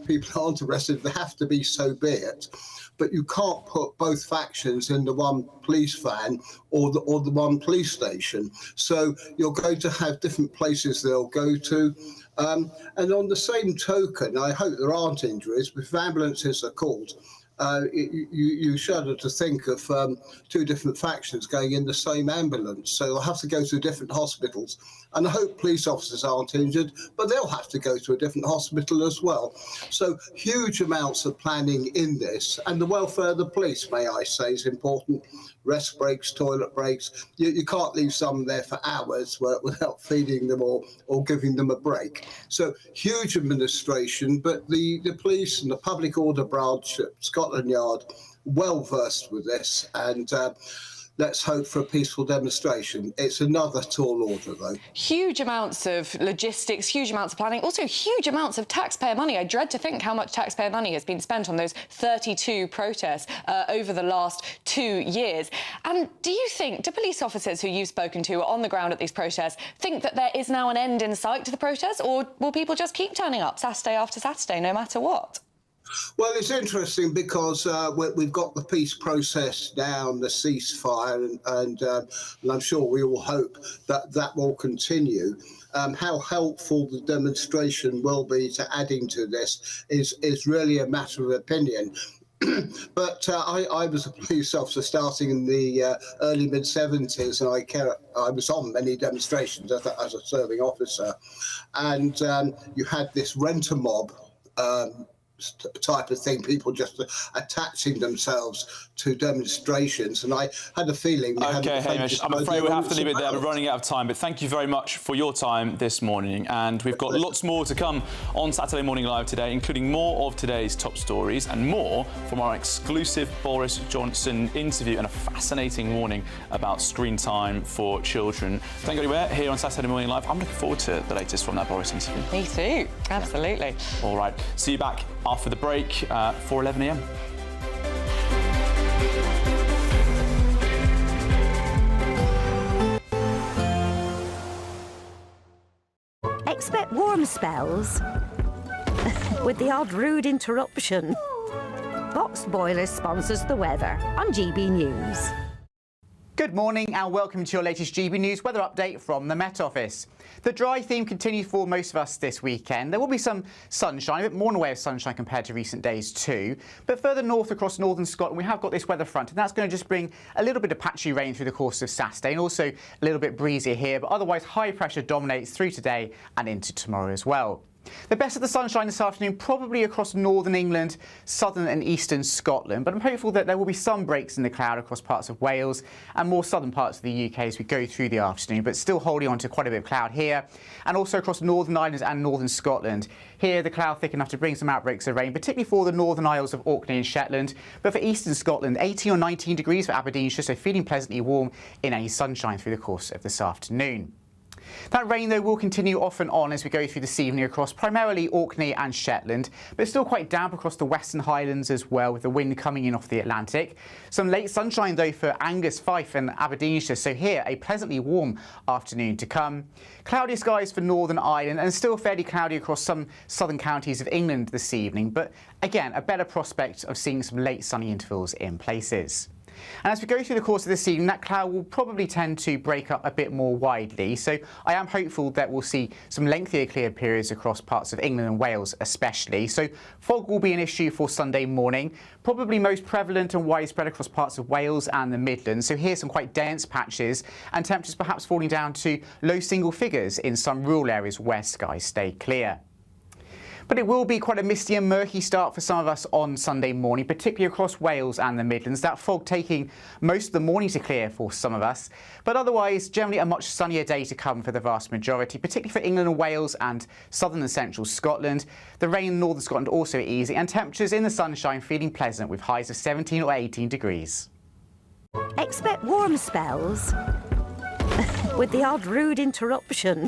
people aren't arrested. They have to be, so be it. But you can't put both factions in the one police van or the one police station. So you're going to have different places they'll go to. And on the same token, I hope there aren't injuries, but if ambulances are called, you shudder to think of two different factions going in the same ambulance. So they'll have to go to different hospitals. And I hope police officers aren't injured, but they'll have to go to a different hospital as well. So huge amounts of planning in this. And the welfare of the police, may I say, is important. Rest breaks, toilet breaks. You can't leave someone there for hours without feeding them or giving them a break. So huge administration, but the police and the public order branch at Scotland Yard, well versed with this, and let's hope for a peaceful demonstration. It's another tall order, though. Huge amounts of logistics, huge amounts of planning, also huge amounts of taxpayer money. I dread to think how much taxpayer money has been spent on those 32 protests over the last 2 years. And do police officers who you've spoken to on the ground at these protests think that there is now an end in sight to the protests, or will people just keep turning up Saturday after Saturday, no matter what? Well, it's interesting because we've got the peace process down, the ceasefire, and I'm sure we all hope that that will continue. How helpful the demonstration will be to adding to this is really a matter of opinion. But I was a police officer starting in the early mid-70s, and I was on many demonstrations as a serving officer. And you had this rent-a-mob type of thing, people just attaching themselves to demonstrations, and I had a feeling... OK, Hamish, I'm afraid we'll have to leave it there. We're running out of time, but thank you very much for your time this morning, and we've got lots more to come on Saturday Morning Live today, including more of today's top stories and more from our exclusive Boris Johnson interview and a fascinating warning about screen time for children. Don't go anywhere here on Saturday Morning Live. I'm looking forward to the latest from that Boris interview. Me too, absolutely. All right, see you back after the break for 11 a.m. Expect warm spells with the odd rude interruption. Boxed Boiler sponsors the weather on GB News. Good morning and welcome to your latest GB News weather update from the Met Office. The dry theme continues for most of us this weekend. There will be some sunshine, a bit more in the way of sunshine compared to recent days too. But further north across northern Scotland, we have got this weather front, and that's going to just bring a little bit of patchy rain through the course of Saturday, and also a little bit breezier here. But otherwise, high pressure dominates through today and into tomorrow as well. The best of the sunshine this afternoon probably across northern England, southern and eastern Scotland, but I'm hopeful that there will be some breaks in the cloud across parts of Wales and more southern parts of the UK as we go through the afternoon, but still holding on to quite a bit of cloud here and also across Northern Ireland and northern Scotland. Here the cloud thick enough to bring some outbreaks of rain, particularly for the northern Isles of Orkney and Shetland, but for eastern Scotland 18 or 19 degrees for Aberdeenshire, so feeling pleasantly warm in any sunshine through the course of this afternoon. That rain, though, will continue off and on as we go through this evening across primarily Orkney and Shetland, but it's still quite damp across the Western Highlands as well, with the wind coming in off the Atlantic. Some late sunshine, though, for Angus, Fife and Aberdeenshire, so here a pleasantly warm afternoon to come. Cloudy skies for Northern Ireland and still fairly cloudy across some southern counties of England this evening, but again, a better prospect of seeing some late sunny intervals in places. And as we go through the course of this evening, that cloud will probably tend to break up a bit more widely. So I am hopeful that we'll see some lengthier clear periods across parts of England and Wales especially. So fog will be an issue for Sunday morning, probably most prevalent and widespread across parts of Wales and the Midlands. So here's some quite dense patches and temperatures perhaps falling down to low single figures in some rural areas where skies stay clear. But it will be quite a misty and murky start for some of us on Sunday morning, particularly across Wales and the Midlands. That fog taking most of the morning to clear for some of us. But otherwise, generally a much sunnier day to come for the vast majority, particularly for England and Wales and southern and central Scotland. The rain in northern Scotland also easy, and temperatures in the sunshine feeling pleasant with highs of 17 or 18 degrees. Expect warm spells with the odd rude interruption.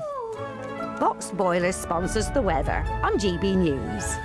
Boxed Boilers sponsors the weather on GB News.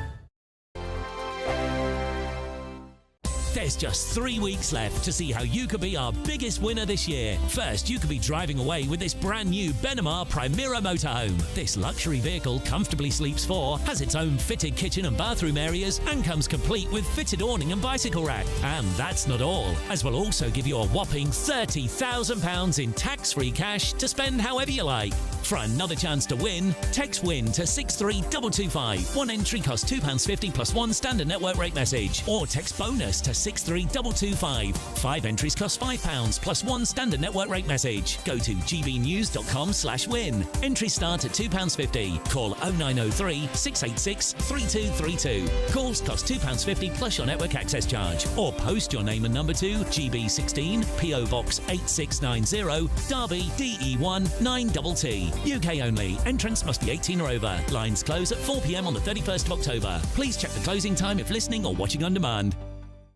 There's just 3 weeks left to see how you could be our biggest winner this year. First, you could be driving away with this brand new Benamar Primera motorhome. This luxury vehicle comfortably sleeps 4, has its own fitted kitchen and bathroom areas, and comes complete with fitted awning and bicycle rack. And that's not all, as we'll also give you a whopping £30,000 in tax-free cash to spend however you like. For another chance to win, text WIN to 63225. One entry costs £2.50 plus one standard network rate message. Or text BONUS to 63225. 5 entries cost £5 plus one standard network rate message. Go to gbnews.com/win. Entries start at £2.50. Call 0903 686 3232. Calls cost £2.50 plus your network access charge. Or post your name and number to GB16 PO Box 8690 Derby DE1 9TT. UK only. Entrance must be 18 or over. Lines close at 4 p.m. on the 31st of October. Please check the closing time if listening or watching on demand.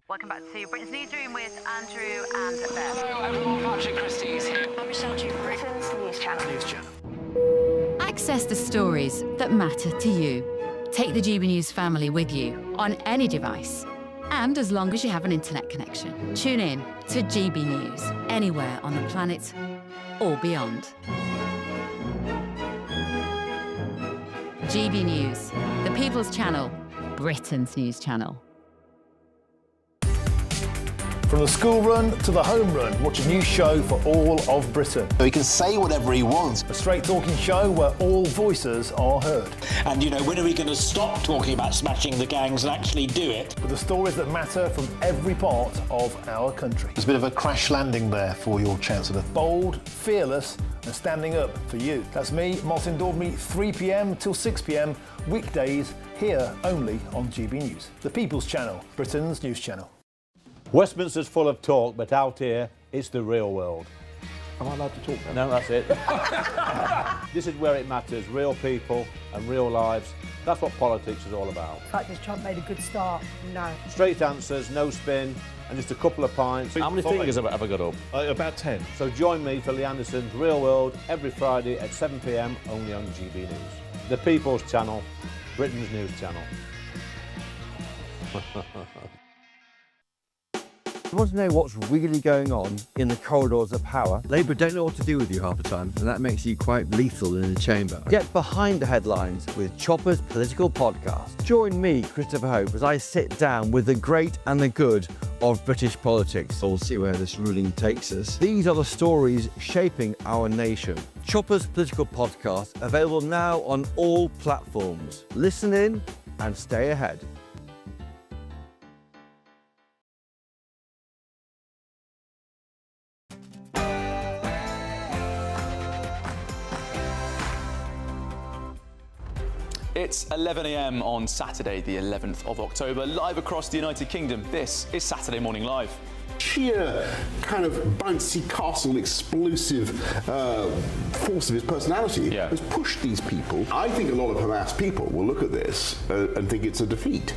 Welcome back to Britain's Newsroom with Andrew and Beth. Hello everyone, Patrick Christie's here. I'm Michelle Duke, Britain's News Channel. Access the stories that matter to you. Take the GB News family with you on any device. And as long as you have an internet connection, tune in to GB News anywhere on the planet or beyond. GB News, the People's Channel, Britain's News Channel. From the school run to the home run, watch a new show for all of Britain. He can say whatever he wants. A straight talking show where all voices are heard. And, you know, when are we going to stop talking about smashing the gangs and actually do it? With the stories that matter from every part of our country. There's a bit of a crash landing there for your Chancellor. Bold, fearless and standing up for you. That's me, Martin Daubney, 3 p.m. till 6 p.m, weekdays, here only on GB News. The People's Channel, Britain's news channel. Westminster's full of talk, but out here, it's the real world. Am I allowed to talk now? No, that's it. This is where it matters, real people and real lives. That's what politics is all about. In fact, has Trump made a good start? No. Straight answers, no spin, and just a couple of pints. How many fingers have I got up? About 10. So join me for Lee Anderson's Real World every Friday at 7 p.m, only on GB News. The People's Channel, Britain's news channel. You want to know what's really going on in the corridors of power? Labour don't know what to do with you half the time, and that makes you quite lethal in the chamber. Get behind the headlines with Chopper's political podcast. Join me, Christopher Hope, as I sit down with the great and the good of British politics. We'll see where this ruling takes us. These are the stories shaping our nation. Chopper's political podcast, available now on all platforms. Listen in and stay ahead. It's 11 a.m. on Saturday, the 11th of October, live across the United Kingdom. This is Saturday Morning Live. Sheer kind of bouncy castle, explosive force of his personality has pushed these people. I think a lot of Hamas people will look at this and think it's a defeat.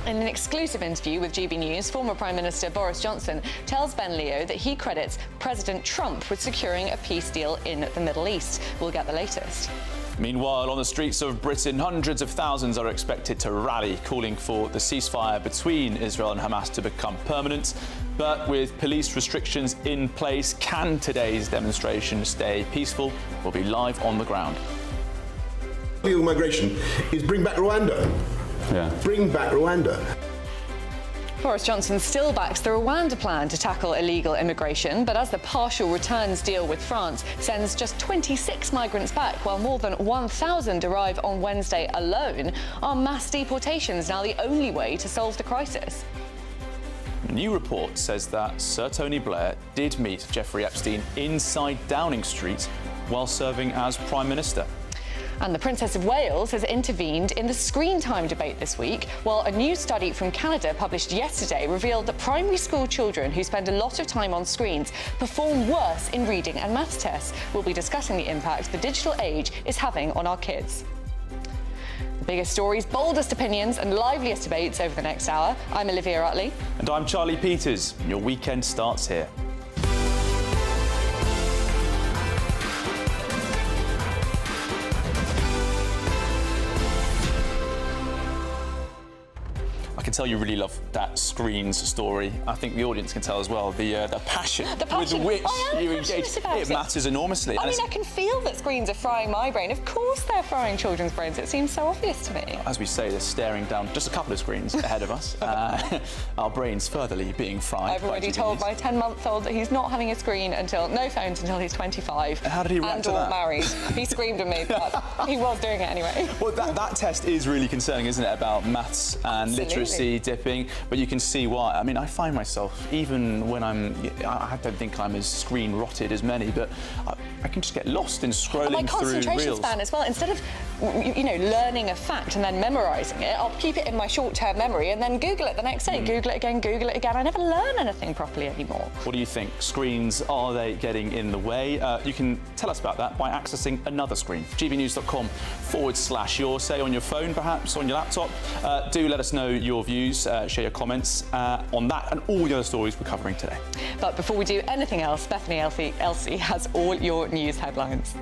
In an exclusive interview with GB News, former Prime Minister Boris Johnson tells Ben Leo that he credits President Trump with securing a peace deal in the Middle East. We'll get the latest. Meanwhile, on the streets of Britain, hundreds of thousands are expected to rally, calling for the ceasefire between Israel and Hamas to become permanent. But with police restrictions in place, can today's demonstration stay peaceful? We'll be live on the ground. Illegal migration is bring back Rwanda. Bring back Rwanda. Boris Johnson still backs the Rwanda plan to tackle illegal immigration, but as the partial returns deal with France sends just 26 migrants back, while more than 1,000 arrive on Wednesday alone, are mass deportations now the only way to solve the crisis? A new report says that Sir Tony Blair did meet Jeffrey Epstein inside Downing Street while serving as Prime Minister. And the Princess of Wales has intervened in the screen time debate this week, while a new study from Canada published yesterday revealed that primary school children who spend a lot of time on screens perform worse in reading and maths tests. We'll be discussing the impact the digital age is having on our kids. The biggest stories, boldest opinions and liveliest debates over the next hour. I'm Olivia Utley. And I'm Charlie Peters. Your weekend starts here. I can tell you really love that screens story. I think the audience can tell as well the passion with which you engage. It matters enormously. I mean, I can feel that screens are frying my brain. Of course they're frying children's brains. It seems so obvious to me. As we say, they're staring down just a couple of screens ahead of us. Our brains furtherly being fried. I've already told my 10-month-old that he's not having a screen no phones until he's 25. How did he react to that? And or married. He screamed at me, but he was doing it anyway. Well, that test is really concerning, isn't it, about maths and literacy dipping, but you can see why. I mean, I find myself, even when I don't think I'm as screen rotted as many, but I can just get lost in scrolling through reels. My concentration span as well. Instead of, learning a fact and then memorising it, I'll keep it in my short-term memory and then Google it the next day. Google it again. I never learn anything properly anymore. What do you think? Screens, are they getting in the way? You can tell us about that by accessing another screen. gbnews.com/your, say on your phone, perhaps on your laptop. Do let us know your views, share your comments on that and all the other stories we're covering today. But before we do anything else, Bethany Elsie has all your news headlines.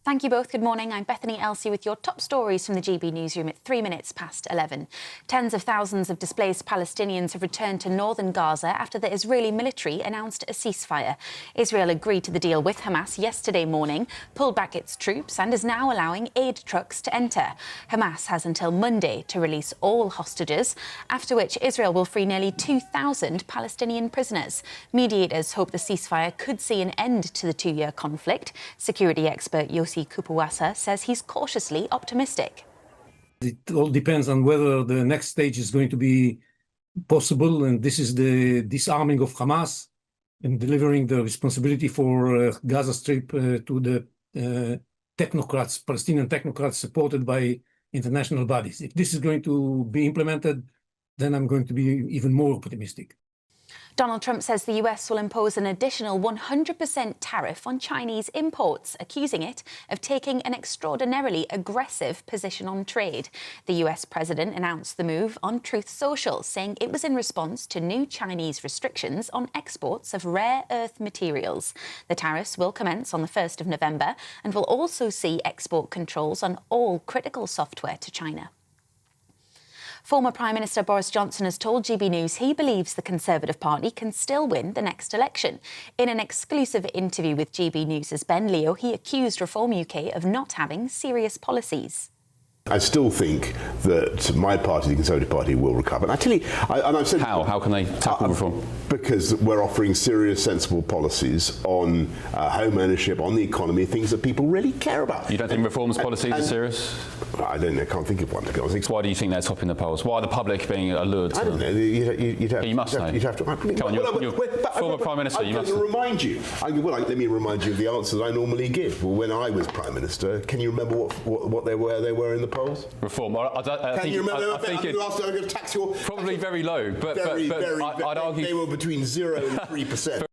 Thank you both. Good morning. I'm Bethany Elsie with your top stories from the GB newsroom at 3 minutes past 11. Tens of thousands of displaced Palestinians have returned to northern Gaza after the Israeli military announced a ceasefire. Israel agreed to the deal with Hamas yesterday morning, pulled back its troops and is now allowing aid trucks to enter. Hamas has until Monday to release all hostages, after which Israel will free nearly 2,000 Palestinian prisoners. Mediators hope the ceasefire could see an end to the two-year conflict. Security expert Yossi Kupuwasa says he's cautiously optimistic. It all depends on whether the next stage is going to be possible, and this is the disarming of Hamas and delivering the responsibility for Gaza Strip to the technocrats, Palestinian technocrats supported by international bodies. If this is going to be implemented, then I'm going to be even more optimistic. Donald Trump says the US will impose an additional 100% tariff on Chinese imports, accusing it of taking an extraordinarily aggressive position on trade. The US president announced the move on Truth Social, saying it was in response to new Chinese restrictions on exports of rare earth materials. The tariffs will commence on the 1st of November and will also see export controls on all critical software to China. Former Prime Minister Boris Johnson has told GB News he believes the Conservative Party can still win the next election. In an exclusive interview with GB News' Ben Leo, he accused Reform UK of not having serious policies. I still think that my party, the Conservative Party, will recover. And I tell you, I've said how can they tackle reform? Because we're offering serious, sensible policies on home ownership, on the economy, things that people really care about. You don't think reform's policies are serious? I don't know. I can't think of one, to be honest. Why do you think they're topping the polls? Why are the public being allured to I don't know. You must know. You'd have to. Come on, you're former Prime Minister. I'm going to remind you. Let me remind you of the answers I normally give. Well, when I was Prime Minister, can you remember what they were in the polls? Reform. Can you remember? I think I'm going to tax your... Probably very low, but I'd argue... They were between 0 and 3%.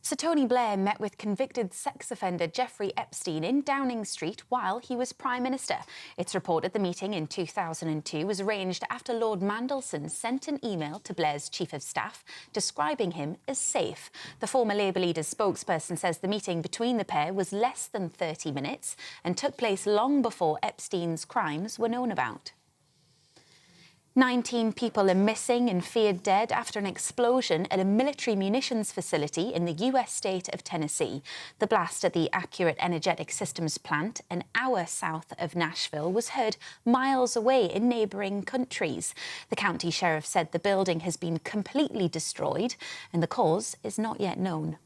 So Tony Blair met with convicted sex offender Jeffrey Epstein in Downing Street while he was Prime Minister. It's reported the meeting in 2002 was arranged after Lord Mandelson sent an email to Blair's Chief of Staff describing him as safe. The former Labour leader's spokesperson says the meeting between the pair was less than 30 minutes and took place long before Epstein's crimes were known about. 19 people are missing and feared dead after an explosion at a military munitions facility in the US state of Tennessee. The blast at the Accurate Energetic Systems plant, an hour south of Nashville, was heard miles away in neighbouring countries. The county sheriff said the building has been completely destroyed and the cause is not yet known.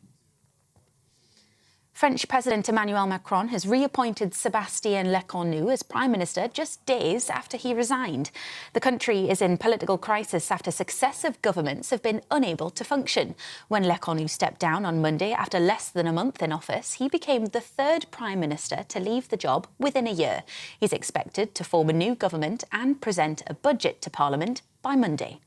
French President Emmanuel Macron has reappointed Sébastien Lecornu as Prime Minister just days after he resigned. The country is in political crisis after successive governments have been unable to function. When Lecornu stepped down on Monday after less than a month in office, he became the third Prime Minister to leave the job within a year. He's expected to form a new government and present a budget to Parliament by Monday.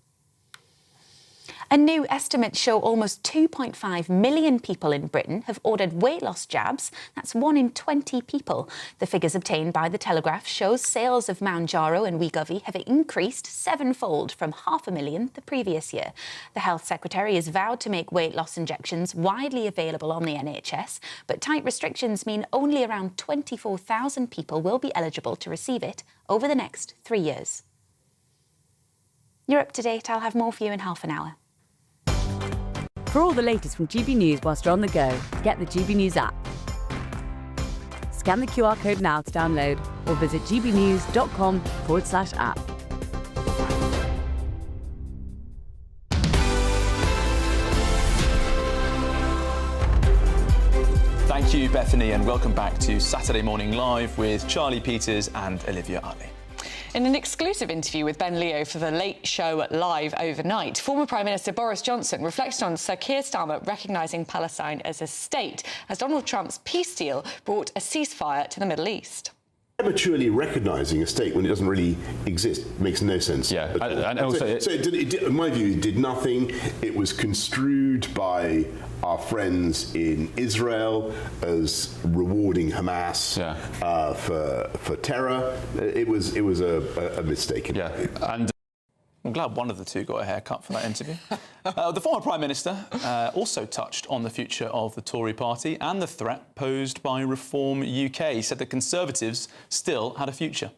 And new estimates show almost 2.5 million people in Britain have ordered weight loss jabs. That's 1 in 20 people. The figures obtained by The Telegraph shows sales of Mounjaro and Wegovy have increased 7-fold from 500,000 the previous year. The Health Secretary has vowed to make weight loss injections widely available on the NHS, but tight restrictions mean only around 24,000 people will be eligible to receive it over the next 3 years. You're up to date. I'll have more for you in half an hour. For all the latest from GB News whilst you're on the go, get the GB News app. Scan the QR code now to download or visit gbnews.com/app. Thank you, Bethany, and welcome back to Saturday Morning Live with Charlie Peters and Olivia Utley. In an exclusive interview with Ben Leo for The Late Show Live overnight, former Prime Minister Boris Johnson reflected on Sir Keir Starmer recognising Palestine as a state, as Donald Trump's peace deal brought a ceasefire to the Middle East. Prematurely recognising a state when it doesn't really exist makes no sense. Yeah, and also... in my view, it did nothing. It was construed by our friends in Israel as rewarding Hamas for terror. It was a mistake. Yeah, and I'm glad one of the two got a haircut for that interview. The former Prime Minister also touched on the future of the Tory party and the threat posed by Reform UK. He said the Conservatives still had a future.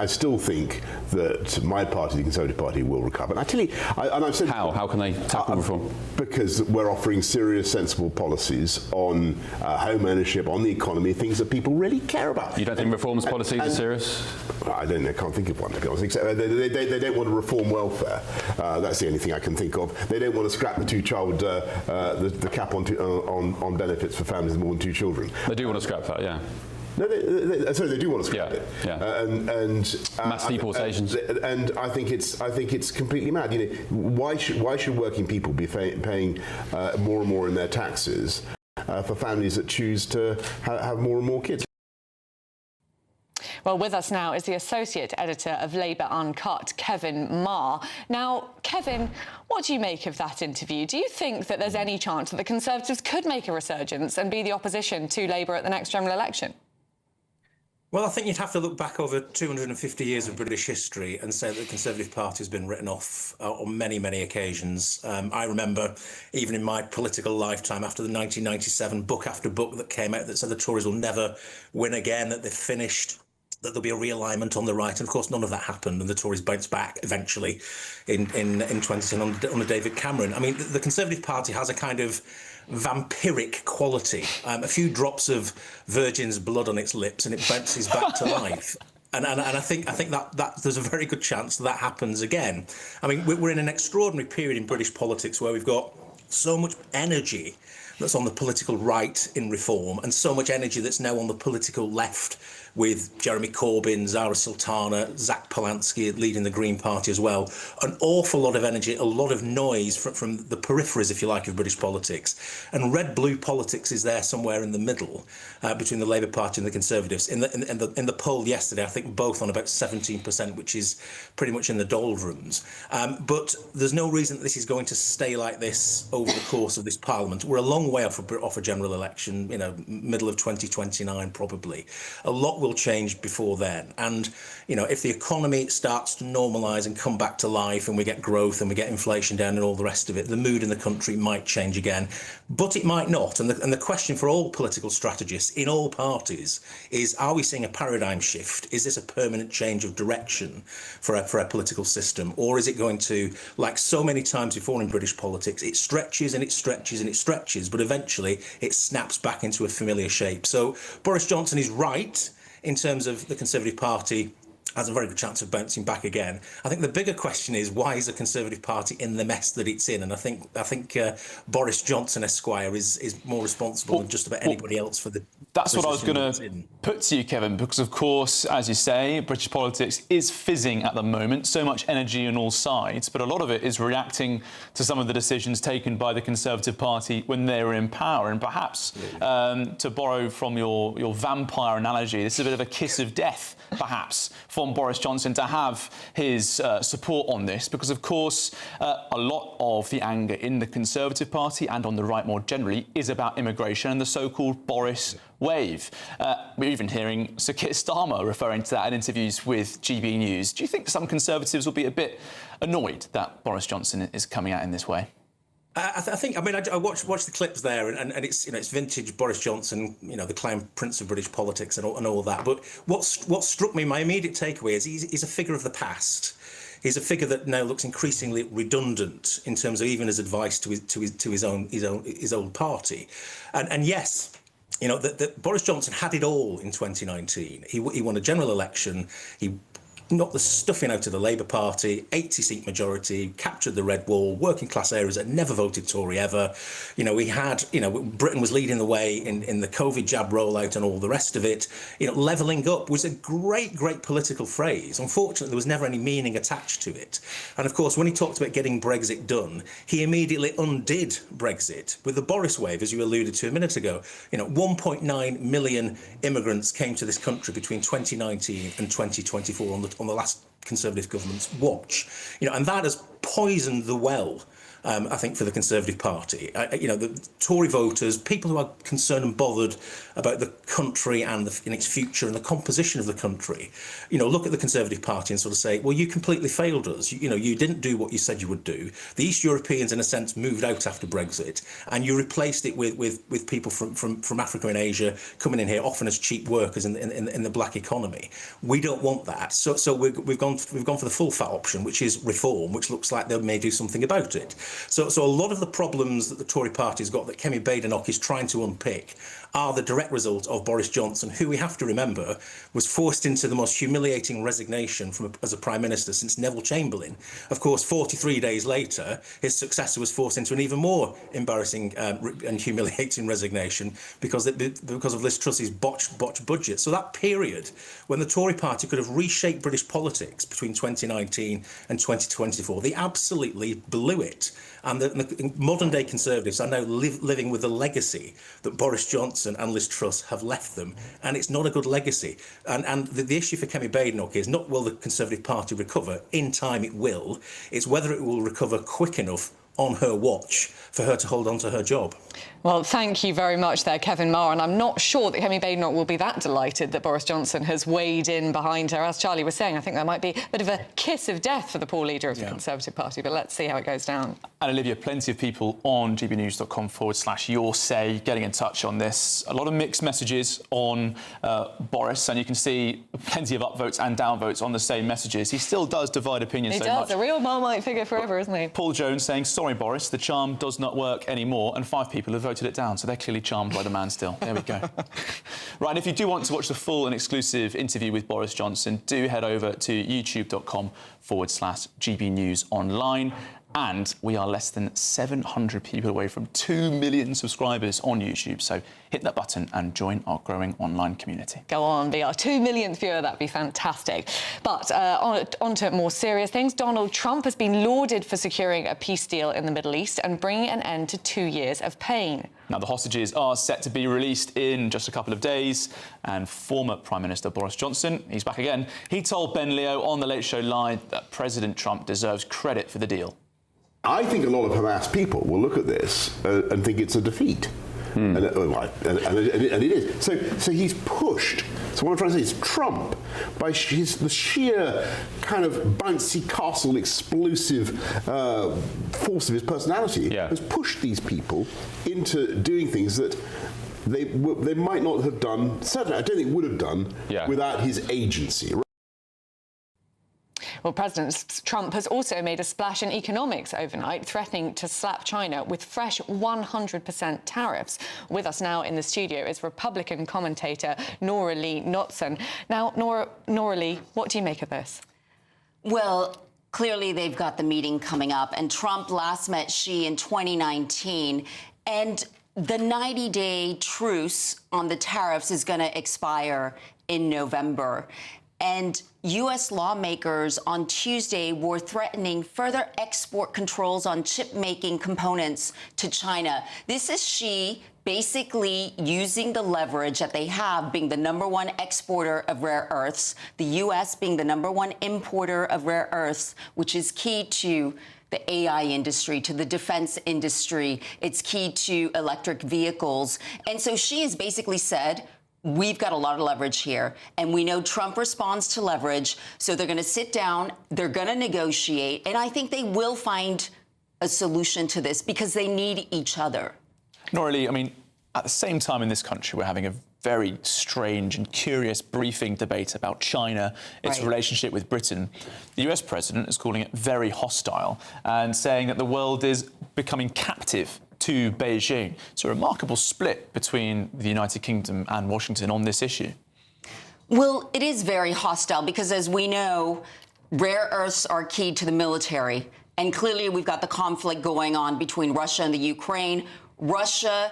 I still think that my party, the Conservative Party, will recover. And I tell you, I've said how can they tackle reform? Because we're offering serious, sensible policies on home ownership, on the economy, things that people really care about. You don't think reform's policies are serious? I don't know. I can't think of one, to be honest. Except they don't want to reform welfare. That's the only thing I can think of. They don't want to scrap the two-child the cap on benefits for families with more than 2 children. They do want to scrap that, yeah. No, they do want to scrap it. Yeah. Mass deportations. And I think it's completely mad. You know, why should working people be paying more and more in their taxes for families that choose to have more and more kids? Well, with us now is the Associate Editor of Labour Uncut, Kevin Marr. Now, Kevin, what do you make of that interview? Do you think that there's any chance that the Conservatives could make a resurgence and be the opposition to Labour at the next general election? Well, I think you'd have to look back over 250 years of British history and say that the Conservative Party has been written off on many, many occasions. I remember, even in my political lifetime, after the 1997 book after book that came out that said the Tories will never win again, that they've finished, that there'll be a realignment on the right. And of course, none of that happened, and the Tories bounced back eventually in 2010 under David Cameron. I mean, the Conservative Party has a kind of vampiric quality, a few drops of Virgin's blood on its lips and it bounces back to life. And I think that there's a very good chance that happens again. I mean, we're in an extraordinary period in British politics where we've got so much energy that's on the political right in reform and so much energy that's now on the political left with Jeremy Corbyn, Zara Sultana, Zach Polanski leading the Green Party as well. An awful lot of energy, a lot of noise from the peripheries, if you like, of British politics. And red-blue politics is there somewhere in the middle between the Labour Party and the Conservatives. In the poll yesterday, I think both on about 17%, which is pretty much in the doldrums. But there's no reason that this is going to stay like this over the course of this Parliament. We're a long way off a general election, you know, middle of 2029 probably. A lot will change before then. And, you know, if the economy starts to normalise and come back to life and we get growth and we get inflation down and all the rest of it, the mood in the country might change again. But it might not. And the question for all political strategists in all parties is, are we seeing a paradigm shift? Is this a permanent change of direction for our political system? Or is it going to, like so many times before in British politics, it stretches and it stretches and it stretches, but eventually it snaps back into a familiar shape. So Boris Johnson is right in terms of the Conservative Party has a very good chance of bouncing back again. I think the bigger question is, why is the Conservative Party in the mess that it's in? And I think Boris Johnson Esquire is more responsible than just about anybody else for the. That's what I was going to put to you, Kevin, because of course, as you say, British politics is fizzing at the moment. So much energy on all sides, but a lot of it is reacting to some of the decisions taken by the Conservative Party when they were in power. And perhaps, to borrow from your vampire analogy, this is a bit of a kiss of death, perhaps, from Boris Johnson to have his support on this, because of course a lot of the anger in the Conservative Party and on the right more generally is about immigration and the so-called Boris wave. We're even hearing Sir Keir Starmer referring to that in interviews with GBNews. Do you think some Conservatives will be a bit annoyed that Boris Johnson is coming out in this way? I think. I mean, I watched the clips there, and it's, you know, it's vintage Boris Johnson, you know, the clown prince of British politics and all that. But what struck me, my immediate takeaway is he's a figure of the past. He's a figure that now looks increasingly redundant in terms of even his advice to his own party, and yes. You know, that Boris Johnson had it all in 2019. He won a general election. He knocked the stuffing out of the Labour Party, 80-seat majority, captured the Red Wall, working class areas that never voted Tory ever. You know, we had, you know, Britain was leading the way in the COVID jab rollout and all the rest of it. You know, levelling up was a great political phrase. Unfortunately, there was never any meaning attached to it. And of course, when he talked about getting Brexit done, he immediately undid Brexit with the Boris wave, as you alluded to a minute ago. You know, 1.9 million immigrants came to this country between 2019 and 2024 on the last Conservative government's watch, you know, and that has poisoned the well. I think for the Conservative Party, you know, the Tory voters, people who are concerned and bothered about the country and in its future and the composition of the country, you know, look at the Conservative Party and sort of say, well, you completely failed us. You know, you didn't do what you said you would do. The East Europeans, in a sense, moved out after Brexit, and you replaced it with people from Africa and Asia coming in here, often as cheap workers in the black economy. We don't want that. So we've gone for the full fat option, which is reform, which looks like they may do something about it. So a lot of the problems that the Tory party's got that Kemi Badenoch is trying to unpick are the direct result of Boris Johnson, who we have to remember was forced into the most humiliating resignation as a Prime Minister since Neville Chamberlain. Of course, 43 days later, his successor was forced into an even more embarrassing and humiliating resignation because of Liz Truss's botched budget. So that period when the Tory party could have reshaped British politics between 2019 and 2024, they absolutely blew it. And the modern-day Conservatives are now living with the legacy that Boris Johnson and Liz Truss have left them, and it's not a good legacy. And the issue for Kemi Badenoch is not will the Conservative Party recover. In time it will. It's whether it will recover quick enough on her watch for her to hold on to her job. Well, thank you very much there, Kevin Maher, and I'm not sure that Kemi Badenoch will be that delighted that Boris Johnson has weighed in behind her. As Charlie was saying, I think that might be a bit of a kiss of death for the poor leader of the Conservative Party, but let's see how it goes down. And Olivia, plenty of people on gbnews.com/your say getting in touch on this. A lot of mixed messages on Boris, and you can see plenty of upvotes and downvotes on the same messages. He still does divide opinion so much. He does, a real Marmite figure forever, isn't he? Paul Jones saying, sorry, Boris, the charm does not work anymore, and 5 people have voted it down, so they're clearly charmed by the man still. There we go. Right, and if you do want to watch the full and exclusive interview with Boris Johnson, do head over to youtube.com/GBNews online. And we are less than 700 people away from 2 million subscribers on YouTube. So hit that button and join our growing online community. Go on, be our 2 millionth viewer. That'd be fantastic. But on to more serious things. Donald Trump has been lauded for securing a peace deal in the Middle East and bringing an end to 2 years of pain. Now, the hostages are set to be released in just a couple of days. And former Prime Minister Boris Johnson, he's back again. He told Ben Leo on The Late Show Live that President Trump deserves credit for the deal. I think a lot of Hamas people will look at this and think it's a defeat. And it is. So he's pushed. So what I'm trying to say is Trump, by the sheer kind of bouncy castle, explosive force of his personality, has pushed these people into doing things that they might not have done, certainly I don't think would have done, without his agency. Well, President Trump has also made a splash in economics overnight, threatening to slap China with fresh 100% tariffs. With us now in the studio is Republican commentator Nora Lee Knutson. Now, Nora Lee, what do you make of this? Well, clearly they've got the meeting coming up, and Trump last met Xi in 2019, and the 90-day truce on the tariffs is going to expire in November. And U.S. lawmakers on Tuesday were threatening further export controls on chip-making components to China. This is Xi basically using the leverage that they have, being the #1 exporter of rare earths, the U.S. being the #1 importer of rare earths, which is key to the AI industry, to the defense industry. It's key to electric vehicles. And so Xi has basically said, we've got a lot of leverage here, and we know Trump responds to leverage, so they're going to sit down, they're going to negotiate, and I think they will find a solution to this because they need each other. Nora Lee, I mean, at the same time in this country, we're having a very strange and curious briefing debate about China, its relationship with Britain. The US president is calling it very hostile and saying that the world is becoming captive to Beijing. It's a remarkable split between the United Kingdom and Washington on this issue. Well, it is very hostile because, as we know, rare earths are key to the military. And clearly we've got the conflict going on between Russia and the Ukraine. Russia,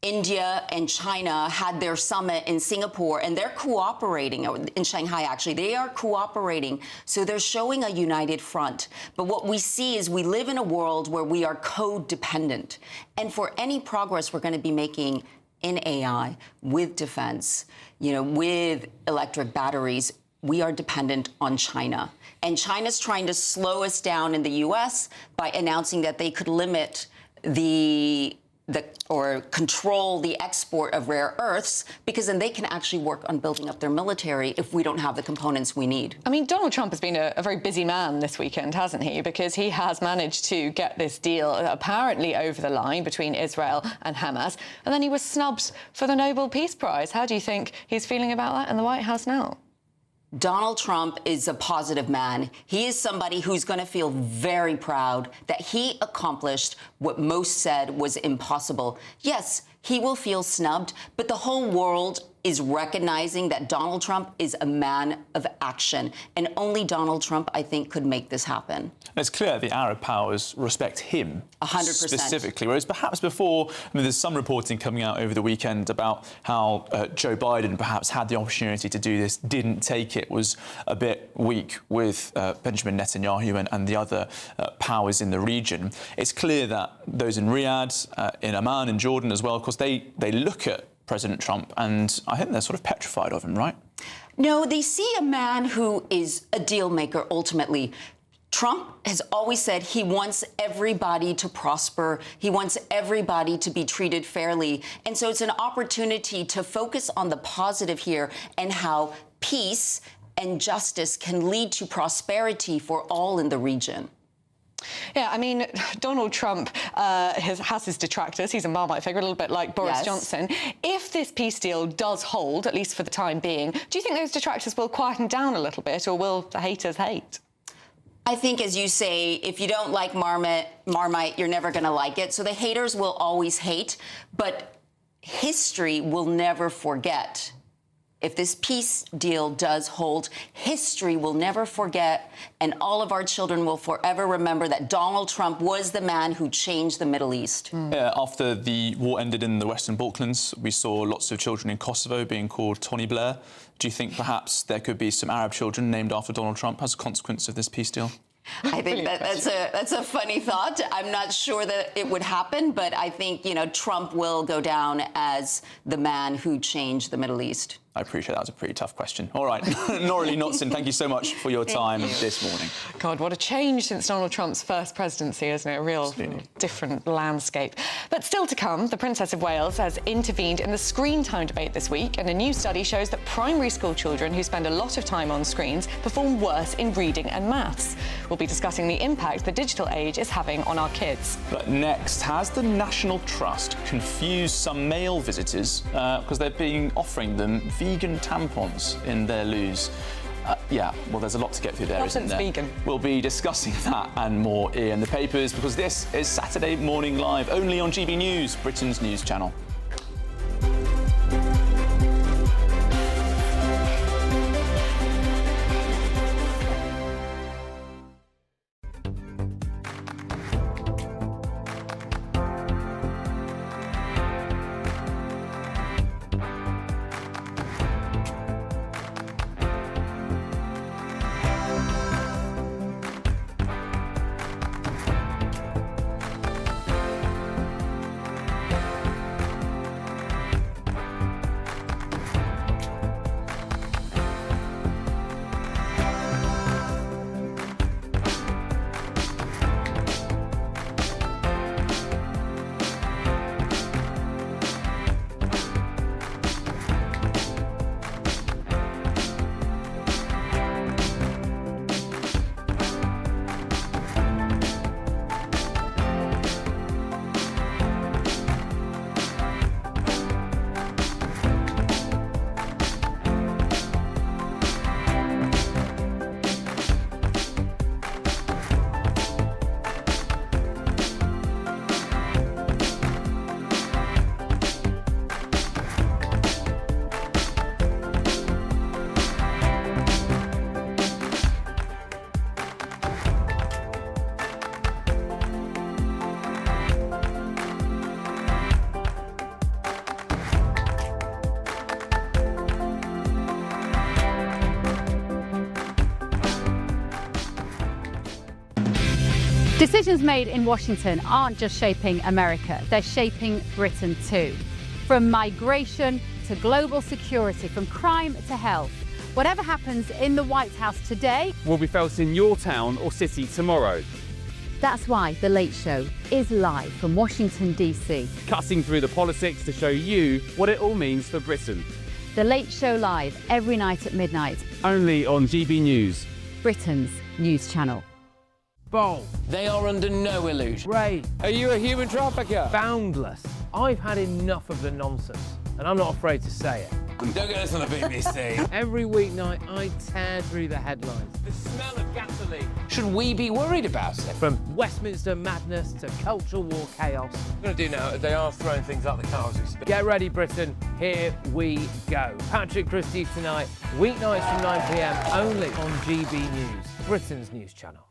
India and China had their summit in Singapore, and they're cooperating, in Shanghai, actually. They are cooperating, so they're showing a united front. But what we see is we live in a world where we are codependent. And for any progress we're going to be making in AI, with defense, with electric batteries, we are dependent on China. And China's trying to slow us down in the U.S. by announcing that they could limit or control the export of rare earths, because then they can actually work on building up their military if we don't have the components we need. I mean, Donald Trump has been a very busy man this weekend, hasn't he? Because he has managed to get this deal apparently over the line between Israel and Hamas, and then he was snubbed for the Nobel Peace Prize. How do you think he's feeling about that in the White House now? Donald Trump is a positive man. He is somebody who's going to feel very proud that he accomplished what most said was impossible. Yes, he will feel snubbed, but the whole world is recognizing that Donald Trump is a man of action. And only Donald Trump, I think, could make this happen. And it's clear the Arab powers respect him 100%. Specifically, whereas perhaps before, there's some reporting coming out over the weekend about how Joe Biden perhaps had the opportunity to do this, didn't take it, was a bit weak with Benjamin Netanyahu and the other powers in the region. It's clear that those in Riyadh, in Amman, in Jordan as well, of course, they look at President Trump, and I think they're sort of petrified of him, right? No, they see a man who is a deal maker, ultimately. Trump has always said he wants everybody to prosper. He wants everybody to be treated fairly. And so it's an opportunity to focus on the positive here and how peace and justice can lead to prosperity for all in the region. Yeah, I mean, Donald Trump has his detractors. He's a Marmite figure, a little bit like Boris Johnson. If this peace deal does hold, at least for the time being, do you think those detractors will quieten down a little bit, or will the haters hate? I think, as you say, if you don't like Marmite, you're never going to like it. So the haters will always hate, but history will never forget. If this peace deal does hold, history will never forget, and all of our children will forever remember that Donald Trump was the man who changed the Middle East. Yeah, after the war ended in the Western Balkans, we saw lots of children in Kosovo being called Tony Blair. Do you think perhaps there could be some Arab children named after Donald Trump as a consequence of this peace deal? I think that's a funny thought. I'm not sure that it would happen, but I think, Trump will go down as the man who changed the Middle East. I appreciate that was a pretty tough question. All right, Norrie Knutson, thank you so much for your time this morning. God, what a change since Donald Trump's first presidency, isn't it? A real different landscape. But still to come, the Princess of Wales has intervened in the screen time debate this week, and a new study shows that primary school children who spend a lot of time on screens perform worse in reading and maths. We'll be discussing the impact the digital age is having on our kids. But next, has the National Trust confused some male visitors because they're offering them vegan tampons in their loos? Yeah, well, there's a lot to get through there, isn't there? Vegan. We'll be discussing that and more in the papers, because this is Saturday Morning Live, only on GB News, Britain's news channel. Decisions made in Washington aren't just shaping America, they're shaping Britain too. From migration to global security, from crime to health. Whatever happens in the White House today will be felt in your town or city tomorrow. That's why The Late Show is live from Washington, D.C. Cutting through the politics to show you what it all means for Britain. The Late Show live every night at midnight. Only on GB News, Britain's news channel. Bold. They are under no illusion. Ray, are you a human trafficker? Boundless. I've had enough of the nonsense, and I'm not afraid to say it. Don't get us on the BBC. Every weeknight, I tear through the headlines. The smell of gasoline. Should we be worried about it? From Westminster madness to cultural war chaos. What we're going to do now is they are throwing things out the car as we speak. Get ready, Britain. Here we go. Patrick Christie's tonight, weeknights from 9 p.m, only on GB News, Britain's news channel.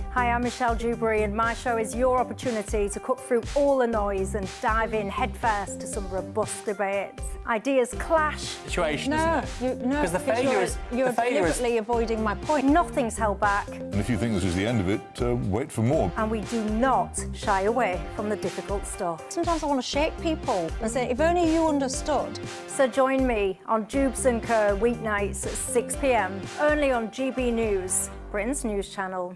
Hi, I'm Michelle Dewberry, and my show is your opportunity to cut through all the noise and dive in headfirst to some robust debates. Ideas clash. Situation, isn't it? Because the failure is... You're deliberately avoiding my point. Nothing's held back. And if you think this is the end of it, wait for more. And we do not shy away from the difficult stuff. Sometimes I want to shake people and say, if only you understood. So join me on Jubes & Co. weeknights at 6 p.m, only on GB News, Britain's news channel.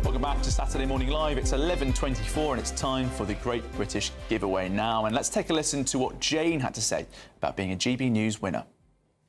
Welcome back to Saturday Morning Live. It's 11:24 and it's time for the Great British Giveaway now. And let's take a listen to what Jane had to say about being a GB News winner.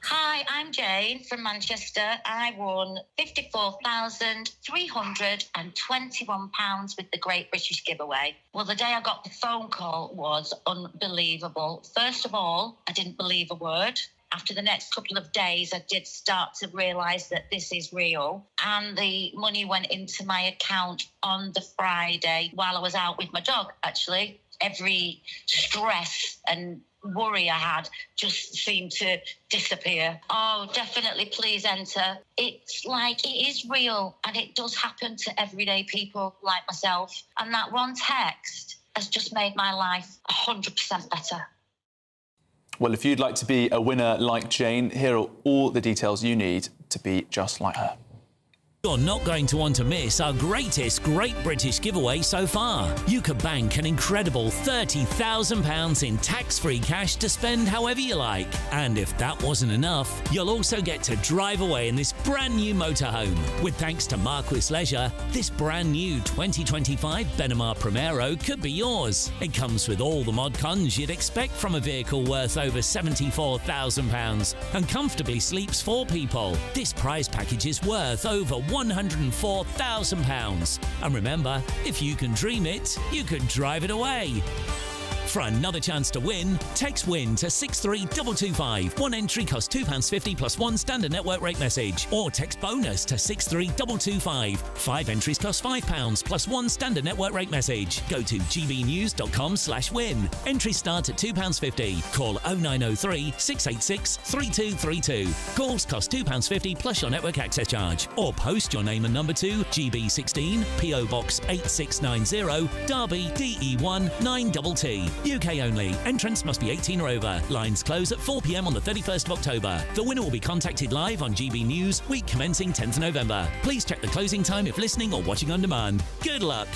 Hi, I'm Jane from Manchester. I won £54,321 with the Great British Giveaway. Well, the day I got the phone call was unbelievable. First of all, I didn't believe a word. After the next couple of days, I did start to realise that this is real. And the money went into my account on the Friday while I was out with my dog, actually. Every stress and worry I had just seemed to disappear. Oh, definitely, please enter. It's like it is real, and it does happen to everyday people like myself. And that one text has just made my life 100% better. Well, if you'd like to be a winner like Jane, here are all the details you need to be just like her. You're not going to want to miss our greatest Great British giveaway so far. You could bank an incredible £30,000 in tax-free cash to spend however you like. And if that wasn't enough, you'll also get to drive away in this brand new motorhome. With thanks to Marquis Leisure, this brand new 2025 Benimar Primero could be yours. It comes with all the mod cons you'd expect from a vehicle worth over £74,000 and comfortably sleeps 4 people. This prize package is worth over £104,000. And remember, if you can dream it, you can drive it away. For another chance to win, text WIN to 63225. One entry costs £2.50 plus one standard network rate message. Or text BONUS to 63225. 5 entries cost £5 plus one standard network rate message. Go to gbnews.com/win. Entries start at £2.50. Call 0903 686 3232. Calls cost £2.50 plus your network access charge. Or post your name and number to GB16 PO Box 8690 Derby DE1 9TT. UK only. Entrants must be 18 or over. Lines close at 4 p.m. on the 31st of October. The winner will be contacted live on GB News, week commencing 10th November. Please check the closing time if listening or watching on demand. Good luck.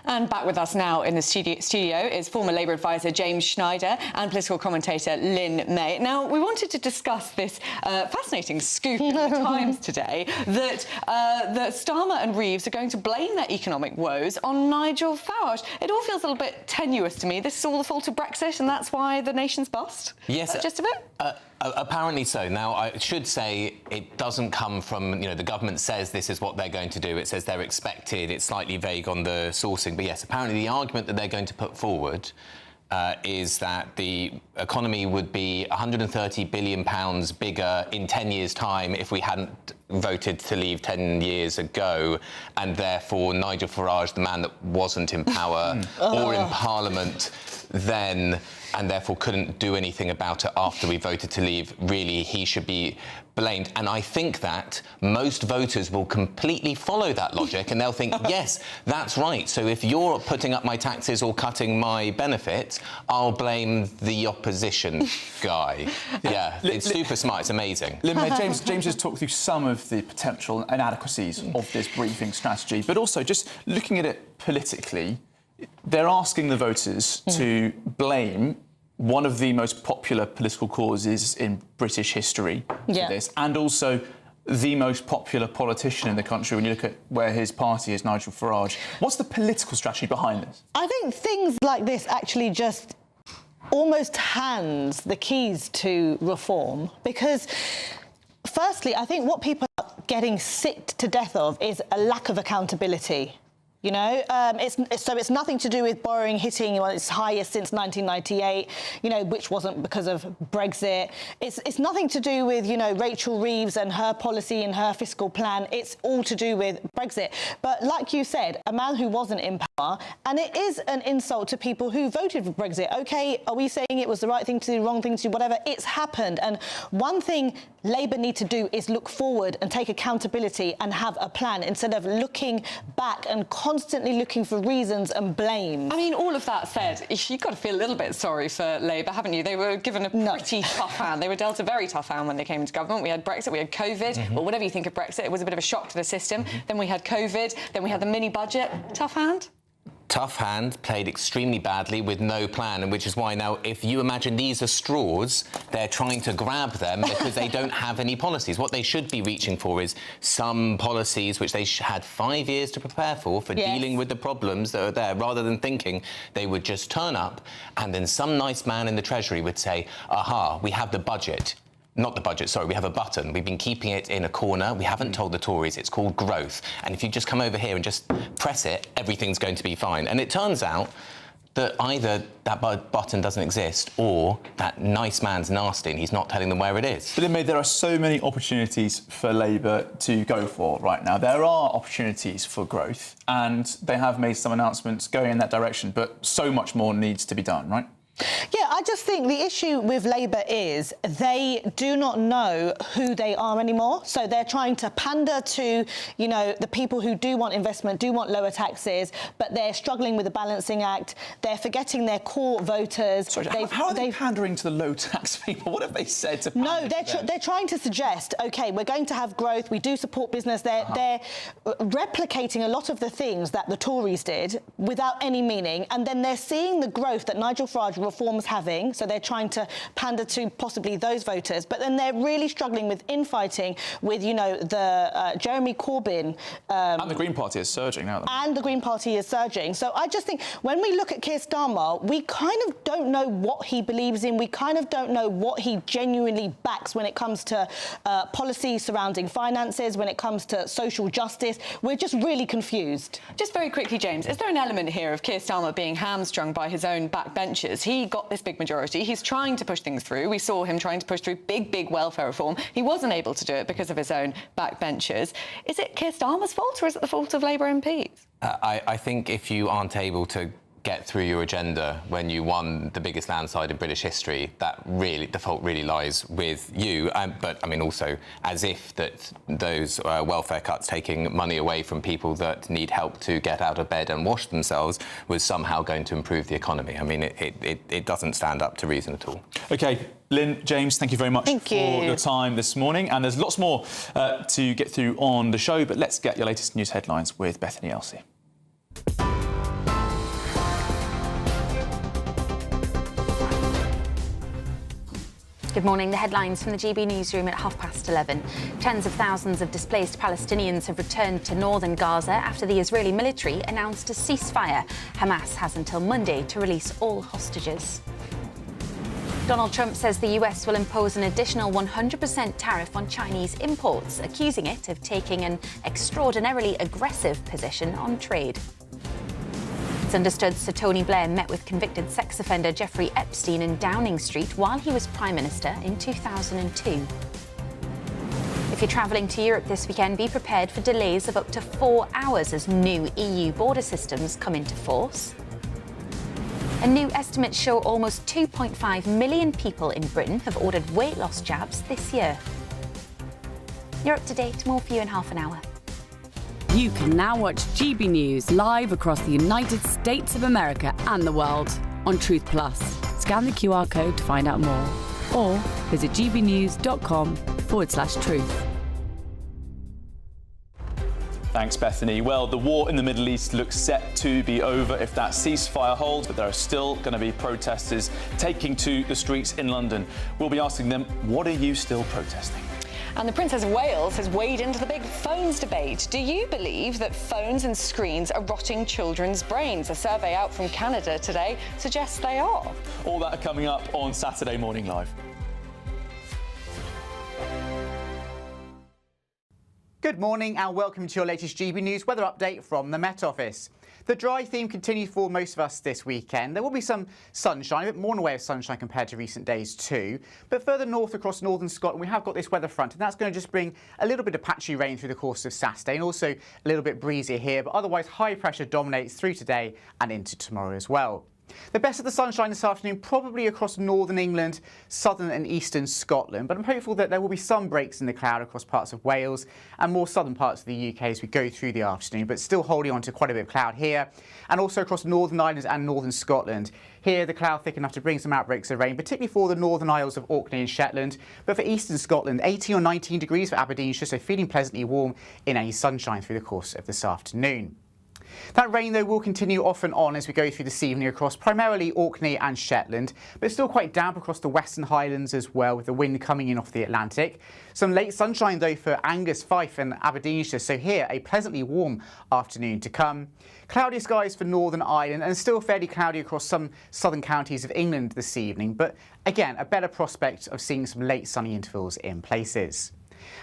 And back with us now in the studio is former Labour advisor James Schneider and political commentator Lynn May. Now, we wanted to discuss this fascinating scoop in the Times today that Starmer and Reeves are going to blame their economic woes on Nigel Farage. It all feels a little bit tenuous to me. This is all the fault of Brexit and that's why the nation's bust? Yes. Just a bit? Apparently so. Now, I should say it doesn't come from, the government says this is what they're going to do. It says they're expected. It's slightly vague on the sourcing. But yes, apparently the argument that they're going to put forward is that the economy would be £130 billion bigger in 10 years' time if we hadn't voted to leave 10 years ago, and therefore Nigel Farage, the man that wasn't in power or in Parliament then, and therefore couldn't do anything about it after we voted to leave, really he should be blamed. And I think that most voters will completely follow that logic and they'll think, yes, that's right. So if you're putting up my taxes or cutting my benefits, I'll blame the opposition guy. Yeah, it's super smart. It's amazing. James has talked through some of the potential inadequacies of this briefing strategy, but also just looking at it politically, they're asking the voters to blame one of the most popular political causes in British history for this, and also the most popular politician in the country when you look at where his party is, Nigel Farage. What's the political strategy behind this? I think things like this actually just almost hands the keys to reform, because firstly, I think what people are getting sick to death of is a lack of accountability. It's nothing to do with borrowing hitting its highest since 1998, which wasn't because of Brexit. It's nothing to do with, Rachel Reeves and her policy and her fiscal plan. It's all to do with Brexit. But like you said, a man who wasn't in power, and it is an insult to people who voted for Brexit. OK, are we saying it was the right thing to do, wrong thing to do, whatever? It's happened. And one thing Labour need to do is look forward and take accountability and have a plan instead of looking back and constantly looking for reasons and blame. I mean, all of that said, you've got to feel a little bit sorry for Labour, haven't you? They were given a pretty tough hand. They were dealt a very tough hand when they came into government. We had Brexit, we had COVID, or whatever you think of Brexit, it was a bit of a shock to the system. Then we had COVID, then we had the mini-budget. Tough hand? Tough hand, played extremely badly with no plan, and which is why now, if you imagine these are straws, they're trying to grab them because they don't have any policies. What they should be reaching for is some policies which they had 5 years to prepare for dealing with the problems that are there, rather than thinking they would just turn up and then some nice man in the Treasury would say, aha, we have the budget. Not the budget, sorry, we have a button. We've been keeping it in a corner. We haven't told the Tories. It's called growth. And if you just come over here and just press it, everything's going to be fine. And it turns out that either that button doesn't exist or that nice man's nasty and he's not telling them where it is. But there are so many opportunities for Labour to go for right now. There are opportunities for growth and they have made some announcements going in that direction, but so much more needs to be done, right? Yeah, I just think the issue with Labour is they do not know who they are anymore. So they're trying to pander to, you know, the people who do want investment, do want lower taxes, but they're struggling with the balancing act. They're forgetting their core voters. Sorry, how are they pandering to the low tax people? What have they said to No, they're trying to suggest, OK, we're going to have growth. We do support business. They're replicating a lot of the things that the Tories did without any meaning. And then they're seeing the growth that Nigel Farage reform's having, so they're trying to pander to possibly those voters, but then they're really struggling with infighting with, you know, the Jeremy Corbyn. And the Green Party is surging now. And the Green Party is surging. So I just think when we look at Keir Starmer, we kind of don't know what he believes in. We kind of don't know what he genuinely backs when it comes to policy surrounding finances, when it comes to social justice. We're just really confused. Just very quickly, James, is there an element here of Keir Starmer being hamstrung by his own backbenchers? He got this big majority. He's trying to push things through. We saw him trying to push through big welfare reform. He wasn't able to do it because of his own backbenchers. Is it Keir Starmer's fault, or is it the fault of Labour MPs? I think if you aren't able to get through your agenda when you won the biggest landslide in British history, that really, the fault really lies with you. But I mean, also as if that those welfare cuts, taking money away from people that need help to get out of bed and wash themselves, was somehow going to improve the economy. I mean, it doesn't stand up to reason at all. OK, Lynn, James, thank you very much for your time this morning. And there's lots more to get through on the show, but let's get your latest news headlines with Bethany Elsey. Good morning. The headlines from the GB newsroom at 11:30. Tens of thousands of displaced Palestinians have returned to northern Gaza after the Israeli military announced a ceasefire. Hamas has until Monday to release all hostages. Donald Trump says the US will impose an additional 100% tariff on Chinese imports, accusing it of taking an extraordinarily aggressive position on trade. It's understood Sir Tony Blair met with convicted sex offender Jeffrey Epstein in Downing Street while he was Prime Minister in 2002. If you're travelling to Europe this weekend, be prepared for delays of up to 4 hours as new EU border systems come into force. And new estimates show almost 2.5 million people in Britain have ordered weight loss jabs this year. You're up to date. More for you in half an hour. You can now watch GB News live across the United States of America and the world on Truth Plus. Scan the QR code to find out more, or visit gbnews.com/truth. Thanks, Bethany. Well, the war in the Middle East looks set to be over if that ceasefire holds, but there are still going to be protesters taking to the streets in London. We'll be asking them, what are you still protesting? And the Princess of Wales has weighed into the big phones debate. Do you believe that phones and screens are rotting children's brains? A survey out from Canada today suggests they are. All that coming up on Saturday Morning Live. Good morning and welcome to your latest GB News weather update from the Met Office. The dry theme continues for most of us this weekend. There will be some sunshine, a bit more in the way of sunshine compared to recent days too. But further north across northern Scotland, we have got this weather front, and that's going to just bring a little bit of patchy rain through the course of Saturday, and also a little bit breezy here. But otherwise, high pressure dominates through today and into tomorrow as well. The best of the sunshine this afternoon probably across northern England, southern and eastern Scotland, but I'm hopeful that there will be some breaks in the cloud across parts of Wales and more southern parts of the UK as we go through the afternoon, but still holding on to quite a bit of cloud here and also across Northern Ireland and northern Scotland. Here the cloud thick enough to bring some outbreaks of rain, particularly for the northern isles of Orkney and Shetland, but for eastern Scotland 18 or 19 degrees for Aberdeenshire, so feeling pleasantly warm in any sunshine through the course of this afternoon. That rain, though, will continue off and on as we go through this evening across primarily Orkney and Shetland, but it's still quite damp across the Western Highlands as well, with the wind coming in off the Atlantic. Some late sunshine, though, for Angus, Fife and Aberdeenshire, so here a pleasantly warm afternoon to come. Cloudy skies for Northern Ireland and still fairly cloudy across some southern counties of England this evening, but again, a better prospect of seeing some late sunny intervals in places.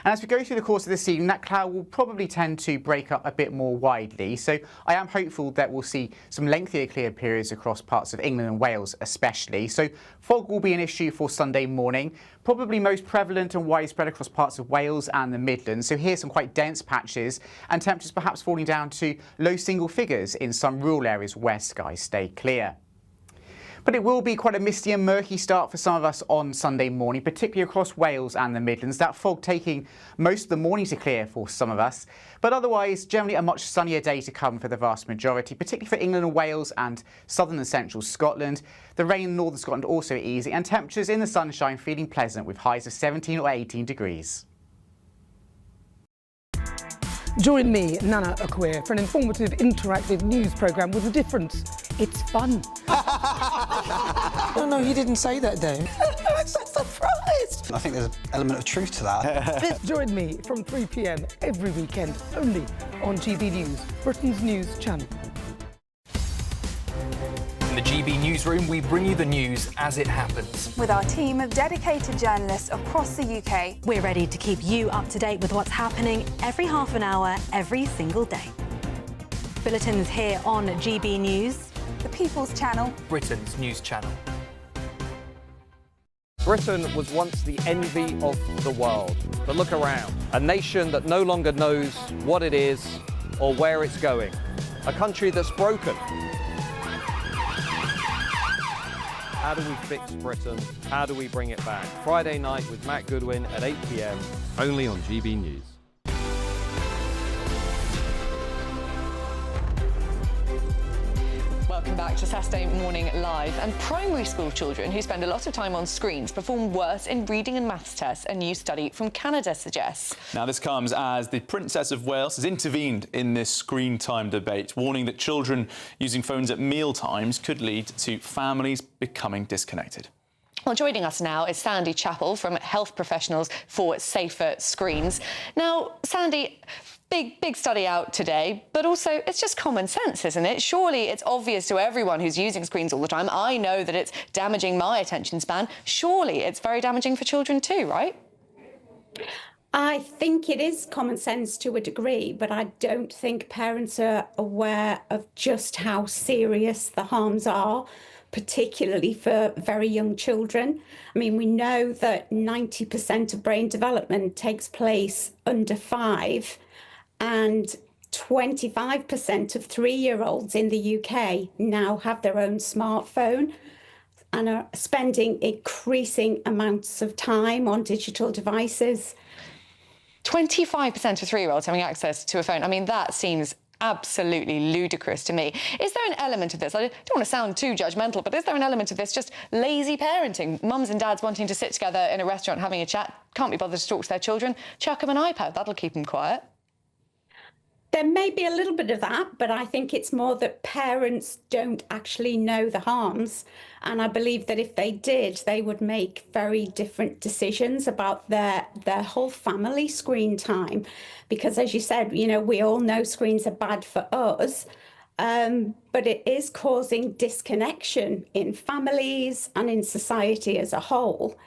And as we go through the course of this evening, that cloud will probably tend to break up a bit more widely. So I am hopeful that we'll see some lengthier clear periods across parts of England and Wales especially. So fog will be an issue for Sunday morning, probably most prevalent and widespread across parts of Wales and the Midlands. So here's some quite dense patches and temperatures perhaps falling down to low single figures in some rural areas where skies stay clear. But it will be quite a misty and murky start for some of us on Sunday morning, particularly across Wales and the Midlands. That fog taking most of the morning to clear for some of us. But otherwise, generally a much sunnier day to come for the vast majority, particularly for England and Wales and southern and central Scotland. The rain in northern Scotland also easy, and temperatures in the sunshine feeling pleasant with highs of 17 or 18 degrees. Join me, Nana Akwe, for an informative, interactive news programme with a difference. It's fun. No, he didn't say that, Dave. I'm so surprised. I think there's an element of truth to that. Join me from 3 p.m. every weekend, only on GB News, Britain's news channel. In the GB Newsroom, we bring you the news as it happens. With our team of dedicated journalists across the UK, we're ready to keep you up to date with what's happening every half an hour, every single day. Bulletins here on GB News, the People's Channel, Britain's news channel. Britain was once the envy of the world. But look around. A nation that no longer knows what it is or where it's going. A country that's broken. How do we fix Britain? How do we bring it back? Friday night with Matt Goodwin at 8 p.m. only on GB News. Welcome back to Saturday Morning Live. And primary school children who spend a lot of time on screens perform worse in reading and maths tests, a new study from Canada suggests. Now, this comes as the Princess of Wales has intervened in this screen time debate, warning that children using phones at meal times could lead to families becoming disconnected. Well, joining us now is Sandy Chappell from Health Professionals for Safer Screens. Now, Sandy, big study out today, but also it's just common sense, isn't it? Surely it's obvious to everyone who's using screens all the time. I know that it's damaging my attention span. Surely it's very damaging for children too, right? I think it is common sense to a degree, but I don't think parents are aware of just how serious the harms are, particularly for very young children. I mean, we know that 90% of brain development takes place under 5, and 25% of 3-year-olds in the UK now have their own smartphone and are spending increasing amounts of time on digital devices. 25% of 3-year-olds having access to a phone. I mean, that seems absolutely ludicrous to me. Is there an element of this, I don't want to sound too judgmental, but is there an element of this just lazy parenting? Mums and dads wanting to sit together in a restaurant having a chat, can't be bothered to talk to their children, chuck them an iPad, that'll keep them quiet. There may be a little bit of that, but I think it's more that parents don't actually know the harms. And I believe that if they did, they would make very different decisions about their whole family screen time. Because as you said, you know, we all know screens are bad for us, but it is causing disconnection in families and in society as a whole.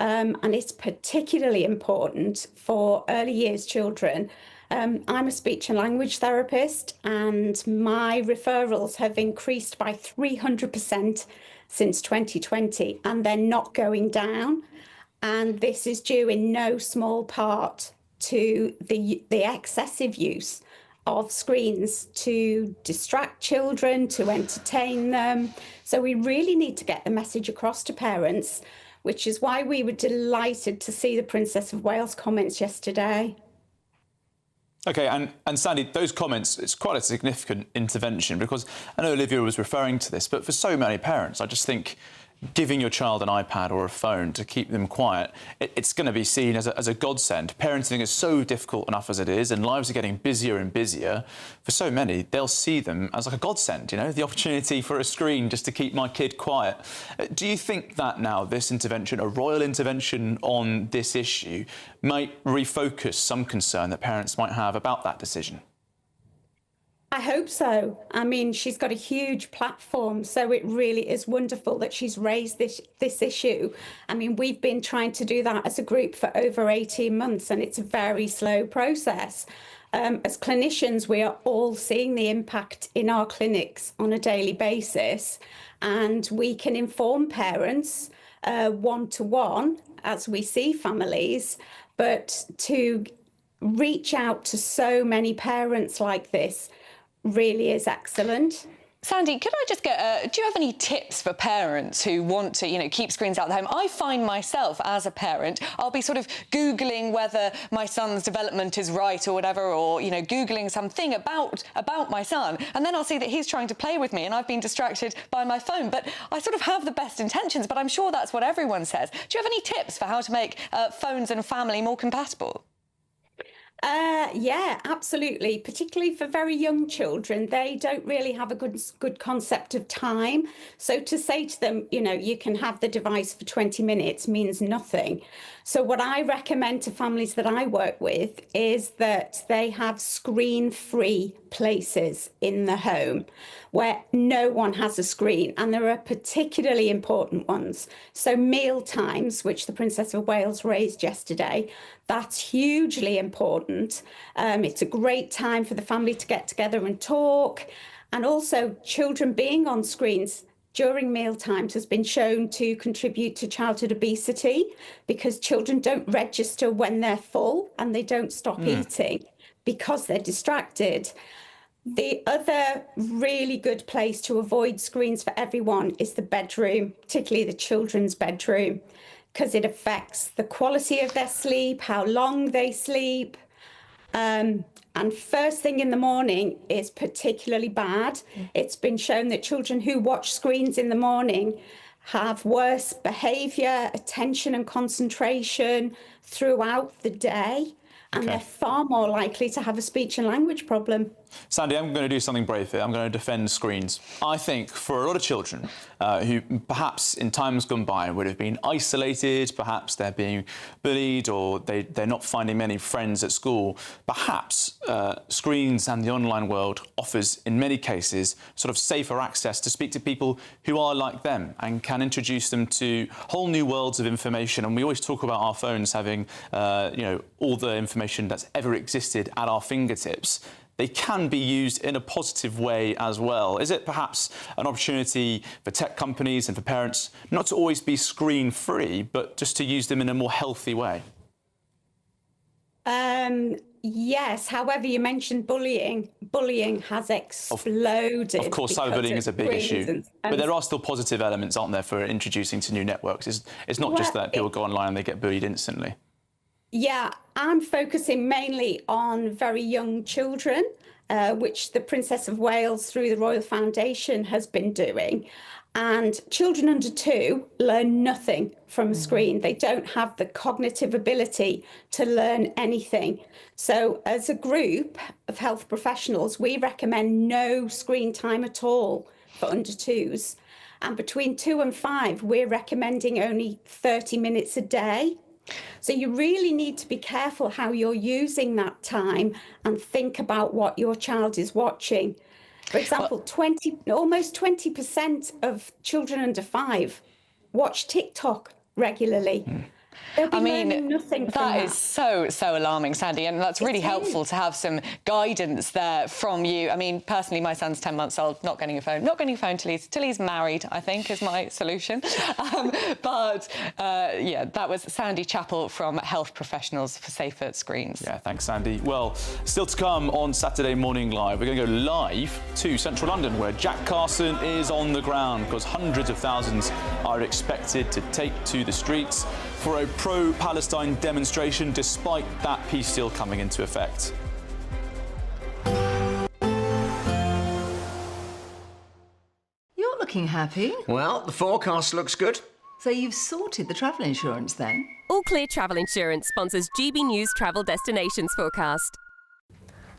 And it's particularly important for early years children. I'm a speech and language therapist, and my referrals have increased by 300% since 2020, and they're not going down. And this is due in no small part to the excessive use of screens to distract children, to entertain them. So we really need to get the message across to parents, which is why we were delighted to see the Princess of Wales comments yesterday. OK, and Sandy, those comments, it's quite a significant intervention, because I know Olivia was referring to this, but for so many parents, I just think giving your child an iPad or a phone to keep them quiet, it's going to be seen as a godsend. Parenting is so difficult enough as it is, and lives are getting busier and busier. For so many, they'll see them as like a godsend, you know, the opportunity for a screen just to keep my kid quiet. Do you think that now this intervention, a royal intervention on this issue, might refocus some concern that parents might have about that decision? I hope so. I mean, she's got a huge platform, so it really is wonderful that she's raised this issue. I mean, we've been trying to do that as a group for over 18 months, and it's a very slow process. As clinicians, we are all seeing the impact in our clinics on a daily basis, and we can inform parents one-to-one as we see families, but to reach out to so many parents like this really is excellent. Sandy, could I just get, do you have any tips for parents who want to, keep screens out of the home? I find myself, as a parent, I'll be sort of Googling whether my son's development is right or whatever, or, Googling something about my son, and then I'll see that he's trying to play with me and I've been distracted by my phone. But I sort of have the best intentions, but I'm sure that's what everyone says. Do you have any tips for how to make phones and family more compatible? Yeah, absolutely. Particularly for very young children, they don't really have a good concept of time. So to say to them, you can have the device for 20 minutes means nothing. So what I recommend to families that I work with is that they have screen-free places in the home where no one has a screen, and there are particularly important ones. So meal times, which the Princess of Wales raised yesterday, that's hugely important. It's a great time for the family to get together and talk. And also children being on screens during meal times has been shown to contribute to childhood obesity, because children don't register when they're full and they don't stop eating because they're distracted. The other really good place to avoid screens for everyone is the bedroom, particularly the children's bedroom, because it affects the quality of their sleep, how long they sleep. And first thing in the morning is particularly bad. It's been shown that children who watch screens in the morning have worse behaviour, attention and concentration throughout the day. And they're far more likely to have a speech and language problem. Sandy, I'm going to do something brave here. I'm going to defend screens. I think for a lot of children who perhaps in times gone by would have been isolated, perhaps they're being bullied, or they're not finding many friends at school, perhaps screens and the online world offers, in many cases, sort of safer access to speak to people who are like them and can introduce them to whole new worlds of information. And we always talk about our phones having, all the information that's ever existed at our fingertips. They can be used in a positive way as well. Is it perhaps an opportunity for tech companies and for parents not to always be screen-free, but just to use them in a more healthy way? Yes, however, you mentioned bullying. Bullying has exploded. Of course, cyberbullying is a big issue. But there are still positive elements, aren't there, for introducing to new networks? It's not just that people go online and they get bullied instantly. Yeah, I'm focusing mainly on very young children, which the Princess of Wales through the Royal Foundation has been doing. And children under 2 learn nothing from a screen. They don't have the cognitive ability to learn anything. So as a group of health professionals, we recommend no screen time at all for under 2s. And between 2 and 5, we're recommending only 30 minutes a day. So you really need to be careful how you're using that time and think about what your child is watching. For example, almost 20% of children under 5 watch TikTok regularly. They'll be learning nothing from that. That is so alarming, Sandy, and that's really helpful to have some guidance there from you. I mean, personally, my son's 10 months old, not getting a phone till he's married, I think, is my solution. Yeah, that was Sandy Chappell from Health Professionals for Safer Screens. Yeah, thanks, Sandy. Well, still to come on Saturday Morning Live, we're going to go live to central London, where Jack Carson is on the ground, because hundreds of thousands are expected to take to the streets for a pro-Palestine demonstration, despite that peace deal coming into effect. You're looking happy. Well, the forecast looks good. So you've sorted the travel insurance then? All Clear Travel Insurance sponsors GB News Travel Destinations Forecast.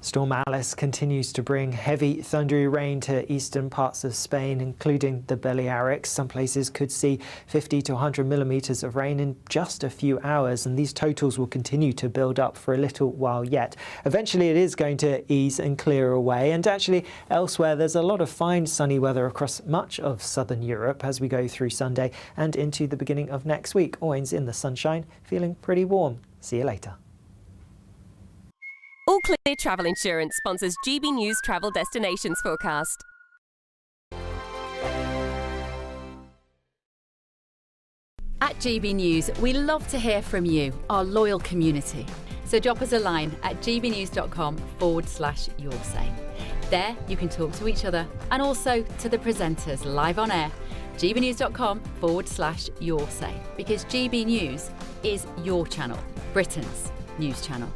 Storm Alice continues to bring heavy thundery rain to eastern parts of Spain, including the Balearics. Some places could see 50 to 100 millimetres of rain in just a few hours, and these totals will continue to build up for a little while yet. Eventually it is going to ease and clear away, and actually elsewhere there's a lot of fine sunny weather across much of southern Europe as we go through Sunday and into the beginning of next week. Always in the sunshine, feeling pretty warm. See you later. All Clear Travel Insurance sponsors GB News Travel Destinations Forecast. At GB News, we love to hear from you, our loyal community. So drop us a line at gbnews.com/yoursay. There, you can talk to each other and also to the presenters live on air. gbnews.com/your say, because GB News is your channel, Britain's news channel.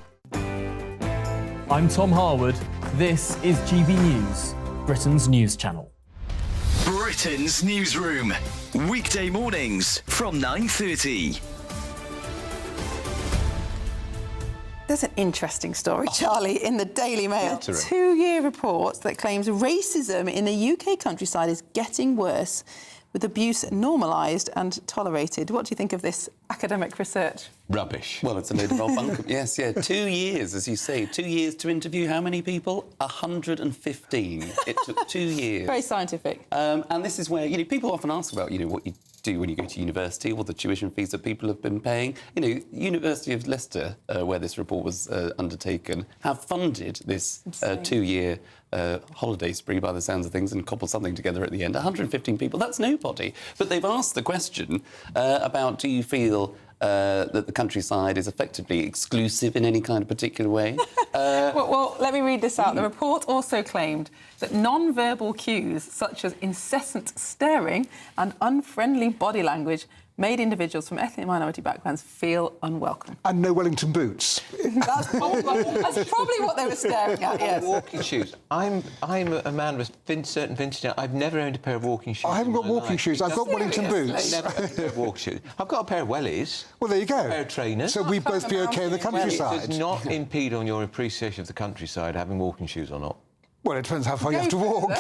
I'm Tom Harwood. This is GB News, Britain's news channel. Britain's newsroom, weekday mornings from 9:30. There's an interesting story, Charlie, in the Daily Mail. Two-year report that claims racism in the UK countryside is getting worse, with abuse normalised and tolerated. What do you think of this academic research? Rubbish. Well, it's a load of old bunk. Yes, yeah. 2 years, as you say. 2 years to interview how many people? 115. It took 2 years. Very scientific. And this is where, people often ask about, what you do when you go to university, or the tuition fees that people have been paying. University of Leicester, where this report was undertaken, have funded this 2-year holiday spree by the sounds of things and cobbled something together at the end. 115 people, that's nobody. But they've asked the question about, do you feel that the countryside is effectively exclusive in any kind of particular way? Well, let me read this out. The report also claimed that non-verbal cues, such as incessant staring and unfriendly body language, made individuals from ethnic minority backgrounds feel unwelcome. And no Wellington boots. That's probably what they were staring at, yes. Walking shoes. I'm a man with certain vintage. I've never owned a pair of walking shoes. I haven't got walking shoes. I've got Wellington boots. I've never owned a pair of walking shoes. I've got a pair of wellies. Well, there you go. A pair of trainers. So we'd both be OK in the countryside. It does not impede on your appreciation of the countryside having walking shoes or not. Well, it depends how far you have to walk.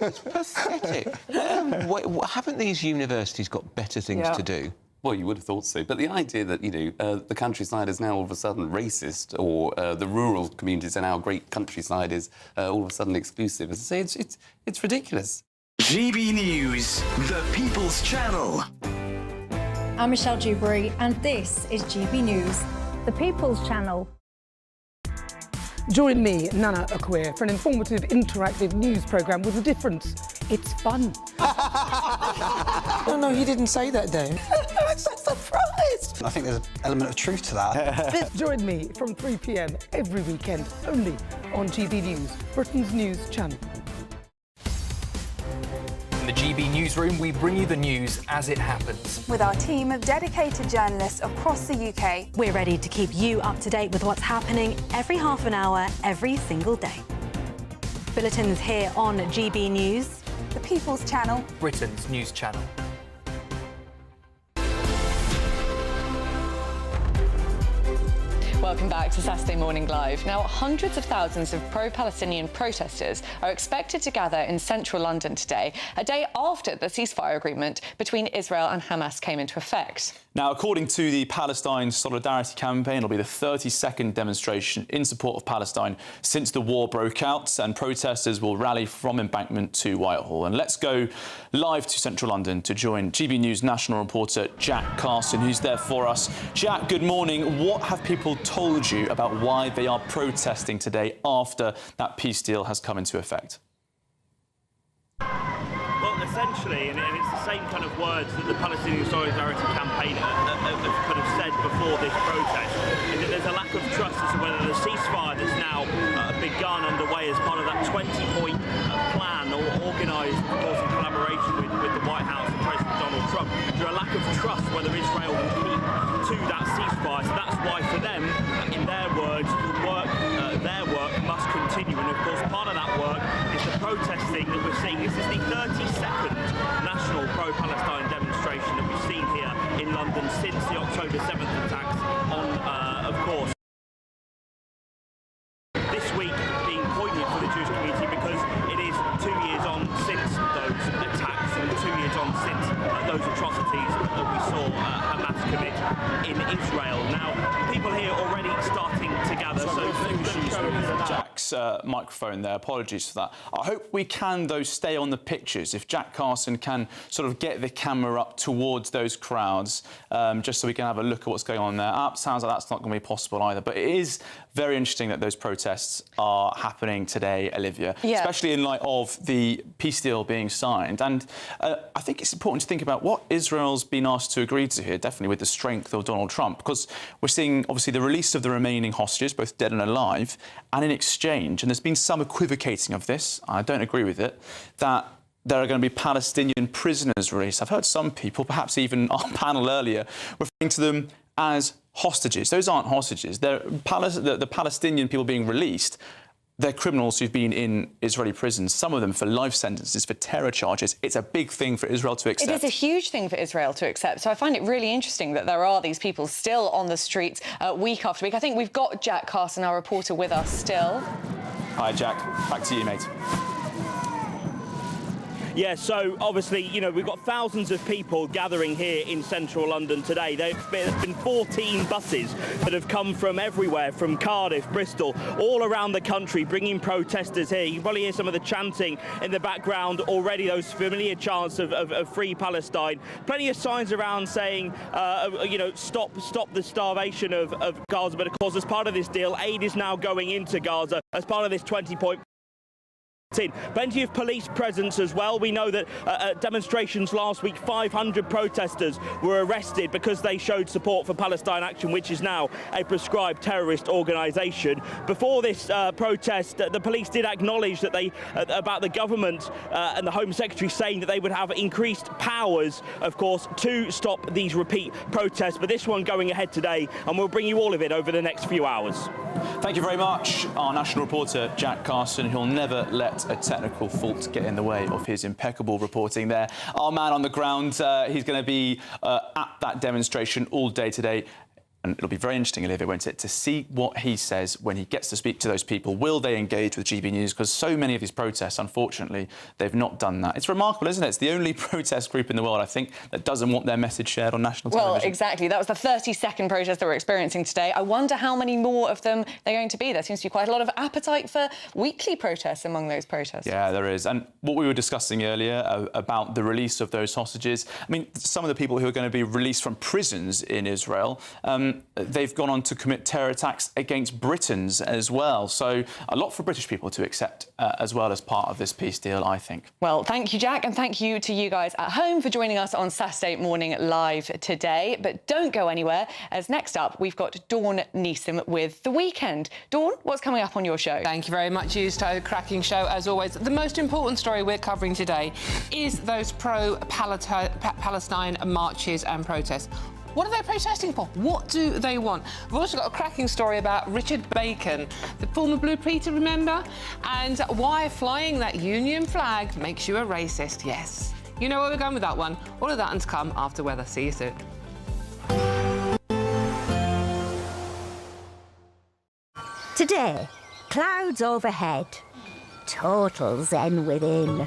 It's pathetic. Haven't these universities got better things to do? Well, you would have thought so. But the idea that, the countryside is now all of a sudden racist, or the rural communities in our great countryside is all of a sudden exclusive, as I say, it's ridiculous. GB News, the People's Channel. I'm Michelle Dewberry, and this is GB News, the People's Channel. Join me, Nana Akwe, for an informative, interactive news programme with a difference. It's fun. No, he didn't say that, Dave. I'm so surprised. I think there's an element of truth to that. Join me from 3 p.m. every weekend, only on GB News, Britain's news channel. In the GB newsroom, we bring you the news as it happens. With our team of dedicated journalists across the UK, we're ready to keep you up to date with what's happening every half an hour, every single day. Bulletins here on GB News, the People's Channel, Britain's news channel. Welcome back to Saturday Morning Live. Now, hundreds of thousands of pro-Palestinian protesters are expected to gather in central London today, a day after the ceasefire agreement between Israel and Hamas came into effect. Now, according to the Palestine Solidarity Campaign, it'll be the 32nd demonstration in support of Palestine since the war broke out, and protesters will rally from Embankment to Whitehall. And let's go live to central London to join GB News national reporter Jack Carson, who's there for us. Jack, good morning. What have people told you about why they are protesting today after that peace deal has come into effect? Well, essentially, and it's the same kind of words that the Palestinian Solidarity Campaign have kind of said before this protest, is that there's a lack of trust as to whether the ceasefire that's now begun underway as part of that 20-point plan, or organised, of course, in collaboration with the White House and President Donald Trump. There's a lack of trust whether Israel will keep to that ceasefire. So that's why, for them, in their words, their work must continue. And of course, part of that work is the protesting that we're seeing. This is the 32nd national pro-Palestine demonstration that we've seen here in London since the October 7th attacks on, of course, this week being poignant for the Jewish community because it is 2 years on since those attacks and 2 years on since those atrocities that we saw Hamas commit in Israel. Now, people here already starting to gather. Jack's microphone there. Apologies for that. I hope we can, though, stay on the pictures. If Jack Carson can sort of get the camera up towards those crowds, just so we can have a look at what's going on there. Sounds like that's not going to be possible either. But it is very interesting that those protests are happening today, Olivia, Yeah. especially in light of the peace deal being signed. And I think it's important to think about what Israel's been asked to agree to here, definitely with the strength of Donald Trump, because we're seeing, obviously, the release of the remaining hostages, both dead and alive, and in exchange, and there's been some equivocating of this, I don't agree with it, that there are going to be Palestinian prisoners released. I've heard some people, perhaps even our panel earlier, referring to them as hostages. Those aren't hostages. They're the Palestinian people being released. They're criminals who've been in Israeli prisons, some of them for life sentences, for terror charges. It's a big thing for Israel to accept. It is a huge thing for Israel to accept. So I find it really interesting that there are these people still on the streets week after week. I think we've got Jack Carson, our reporter, with us still. Hi, Jack. Back to you, mate. Yeah, so obviously, you know, we've got thousands of people gathering here in central London today. There's been 14 buses that have come from everywhere, from Cardiff, Bristol, all around the country, bringing protesters here. You can probably hear some of the chanting in the background already, those familiar chants of Free Palestine. Plenty of signs around saying, you know, stop the starvation of Gaza. But of course, as part of this deal, aid is now going into Gaza as part of this 20-point. Plenty of police presence as well. We know that at demonstrations last week, 500 protesters were arrested because they showed support for Palestine Action, which is now a prescribed terrorist organisation. Before this protest, the police did acknowledge that about the government and the Home Secretary saying that they would have increased powers, of course, to stop these repeat protests. But this one going ahead today, and we'll bring you all of it over the next few hours. Thank you very much, our national reporter, Jack Carson, who'll never let a technical fault get in the way of his impeccable reporting there. Our man on the ground, he's going to be at that demonstration all day today. And it'll be very interesting, Olivia, won't it, to see what he says when he gets to speak to those people. Will they engage with GB News? Because so many of these protests, unfortunately, they've not done that. It's remarkable, isn't it? It's the only protest group in the world, I think, that doesn't want their message shared on national television. Well, exactly. That was the 32nd protest that we're experiencing today. I wonder how many more of them they're going to be. There seems to be quite a lot of appetite for weekly protests among those protesters. Yeah, there is. And what we were discussing earlier about the release of those hostages, I mean, some of the people who are going to be released from prisons in Israel, they've gone on to commit terror attacks against Britons as well. So a lot for British people to accept as well as part of this peace deal, I think. Well, thank you, Jack, and thank you to you guys at home for joining us on Saturday Morning Live today. But don't go anywhere, as next up, we've got Dawn Neeson with The Weekend. Dawn, what's coming up on your show? Thank you very much, Yusto. Cracking show, as always. The most important story we're covering today is those pro-Palestine marches and protests. What are they protesting for? What do they want? We've also got a cracking story about Richard Bacon, the former Blue Peter, remember? And why flying that Union flag makes you a racist. Yes. You know where we're going with that one. All of that and to come after weather. See you soon. Today, clouds overhead. Total zen within.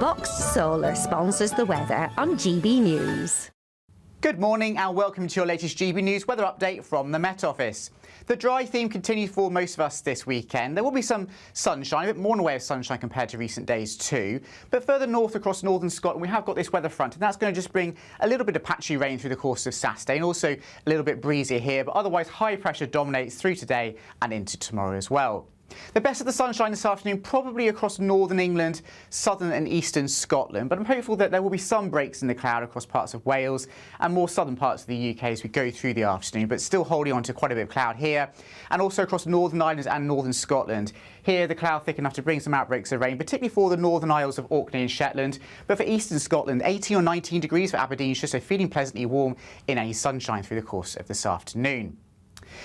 Boxed Solar sponsors the weather on GB News. Good morning and welcome to your latest GB News weather update from the Met Office. The dry theme continues for most of us this weekend. There will be some sunshine, a bit more in the way of sunshine compared to recent days too. But further north across northern Scotland, we have got this weather front, and that's going to just bring a little bit of patchy rain through the course of Saturday, and also a little bit breezier here. But otherwise, high pressure dominates through today and into tomorrow as well. The best of the sunshine this afternoon probably across northern England, southern and eastern Scotland, but I'm hopeful that there will be some breaks in the cloud across parts of Wales and more southern parts of the UK as we go through the afternoon, but still holding on to quite a bit of cloud here and also across Northern Ireland and northern Scotland. Here the cloud thick enough to bring some outbreaks of rain, particularly for the northern Isles of Orkney and Shetland, but for eastern Scotland 18 or 19 degrees for Aberdeenshire, so feeling pleasantly warm in any sunshine through the course of this afternoon.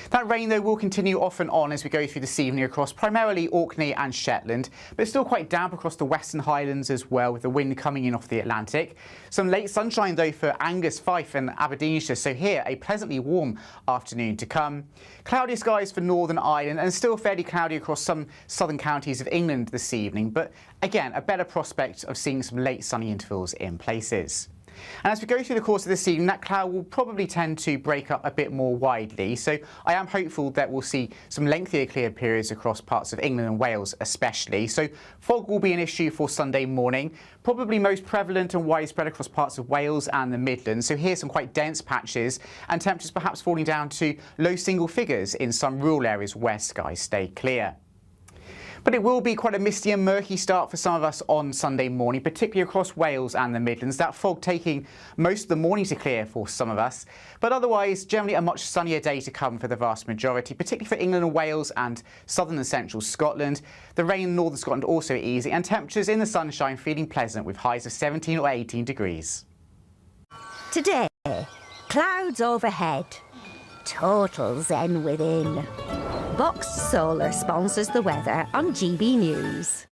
That rain, though, will continue off and on as we go through this evening across primarily Orkney and Shetland, but it's still quite damp across the Western Highlands as well, with the wind coming in off the Atlantic. Some late sunshine, though, for Angus, Fife and Aberdeenshire, so here a pleasantly warm afternoon to come. Cloudy skies for Northern Ireland and still fairly cloudy across some southern counties of England this evening, but again, a better prospect of seeing some late sunny intervals in places. And as we go through the course of this evening, that cloud will probably tend to break up a bit more widely. So I am hopeful that we'll see some lengthier clear periods across parts of England and Wales especially. So fog will be an issue for Sunday morning, probably most prevalent and widespread across parts of Wales and the Midlands. So here's some quite dense patches and temperatures perhaps falling down to low single figures in some rural areas where skies stay clear. But it will be quite a misty and murky start for some of us on Sunday morning, particularly across Wales and the Midlands. That fog taking most of the morning to clear for some of us. But otherwise, generally a much sunnier day to come for the vast majority, particularly for England and Wales and southern and central Scotland. The rain in northern Scotland also easy, and temperatures in the sunshine feeling pleasant with highs of 17 or 18 degrees. Today, clouds overhead, total zen within. Box Solar sponsors the weather on GB News.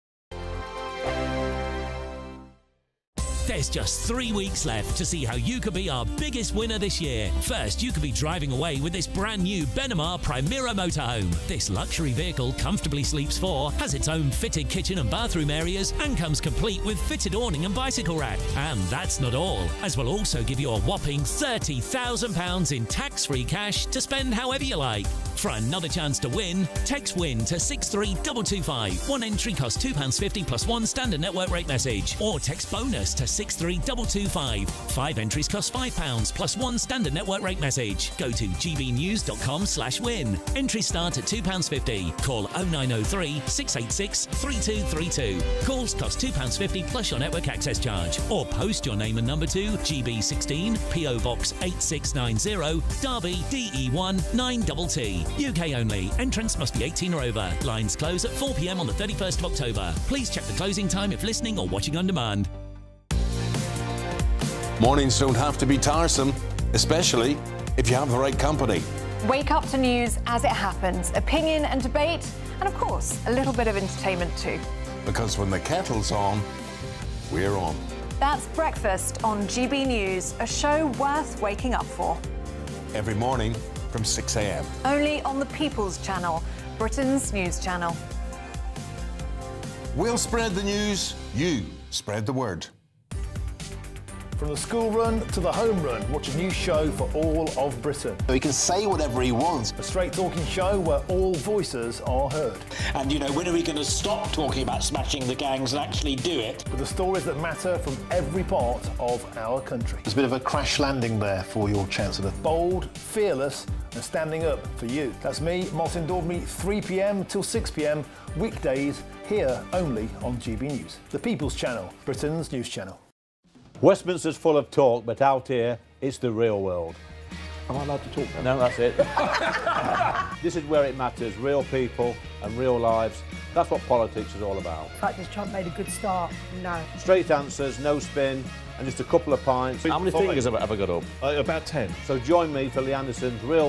There's just 3 weeks left to see how you could be our biggest winner this year. First, you could be driving away with this brand new Benamar Primera motorhome. This luxury vehicle comfortably sleeps 4, has its own fitted kitchen and bathroom areas, and comes complete with fitted awning and bicycle rack. And that's not all, as we'll also give you a whopping £30,000 in tax-free cash to spend however you like. For another chance to win, text WIN to 63225. One entry costs £2.50 plus one standard network rate message. Or text BONUS to 63225. 5 entries cost £5 plus one standard network rate message. Go to gbnews.com/win. Entries start at £2.50. Call 0903 686 3232. Calls cost £2.50 plus your network access charge. Or post your name and number to GB16 PO Box 8690 Derby DE1 9TT. UK only. Entrance must be 18 or over. Lines close at 4 p.m. on the 31st of October. Please check the closing time if listening or watching on demand. Mornings don't have to be tiresome, especially if you have the right company. Wake up to news as it happens, opinion and debate, and of course, a little bit of entertainment too. Because when the kettle's on, we're on. That's Breakfast on GB News, a show worth waking up for. Every morning from 6 a.m. Only on the People's Channel, Britain's news channel. We'll spread the news, you spread the word. From the school run to the home run, watch a new show for all of Britain. He can say whatever he wants. A straight talking show where all voices are heard. And, you know, when are we going to stop talking about smashing the gangs and actually do it? With the stories that matter from every part of our country. There's a bit of a crash landing there for your Chancellor. Bold, fearless and standing up for you. That's me, Martin Daubney, 3 p.m. till 6 p.m, weekdays, here only on GB News. The People's Channel, Britain's news channel. Westminster's full of talk, but out here, it's the real world. Am I allowed to talk now? No, that's it. This is where it matters, real people and real lives. That's what politics is all about. The fact is Trump made a good start, no. Straight answers, no spin, and just a couple of pints. How many fingers have I ever got up? About 10. So join me for Lee Anderson's Real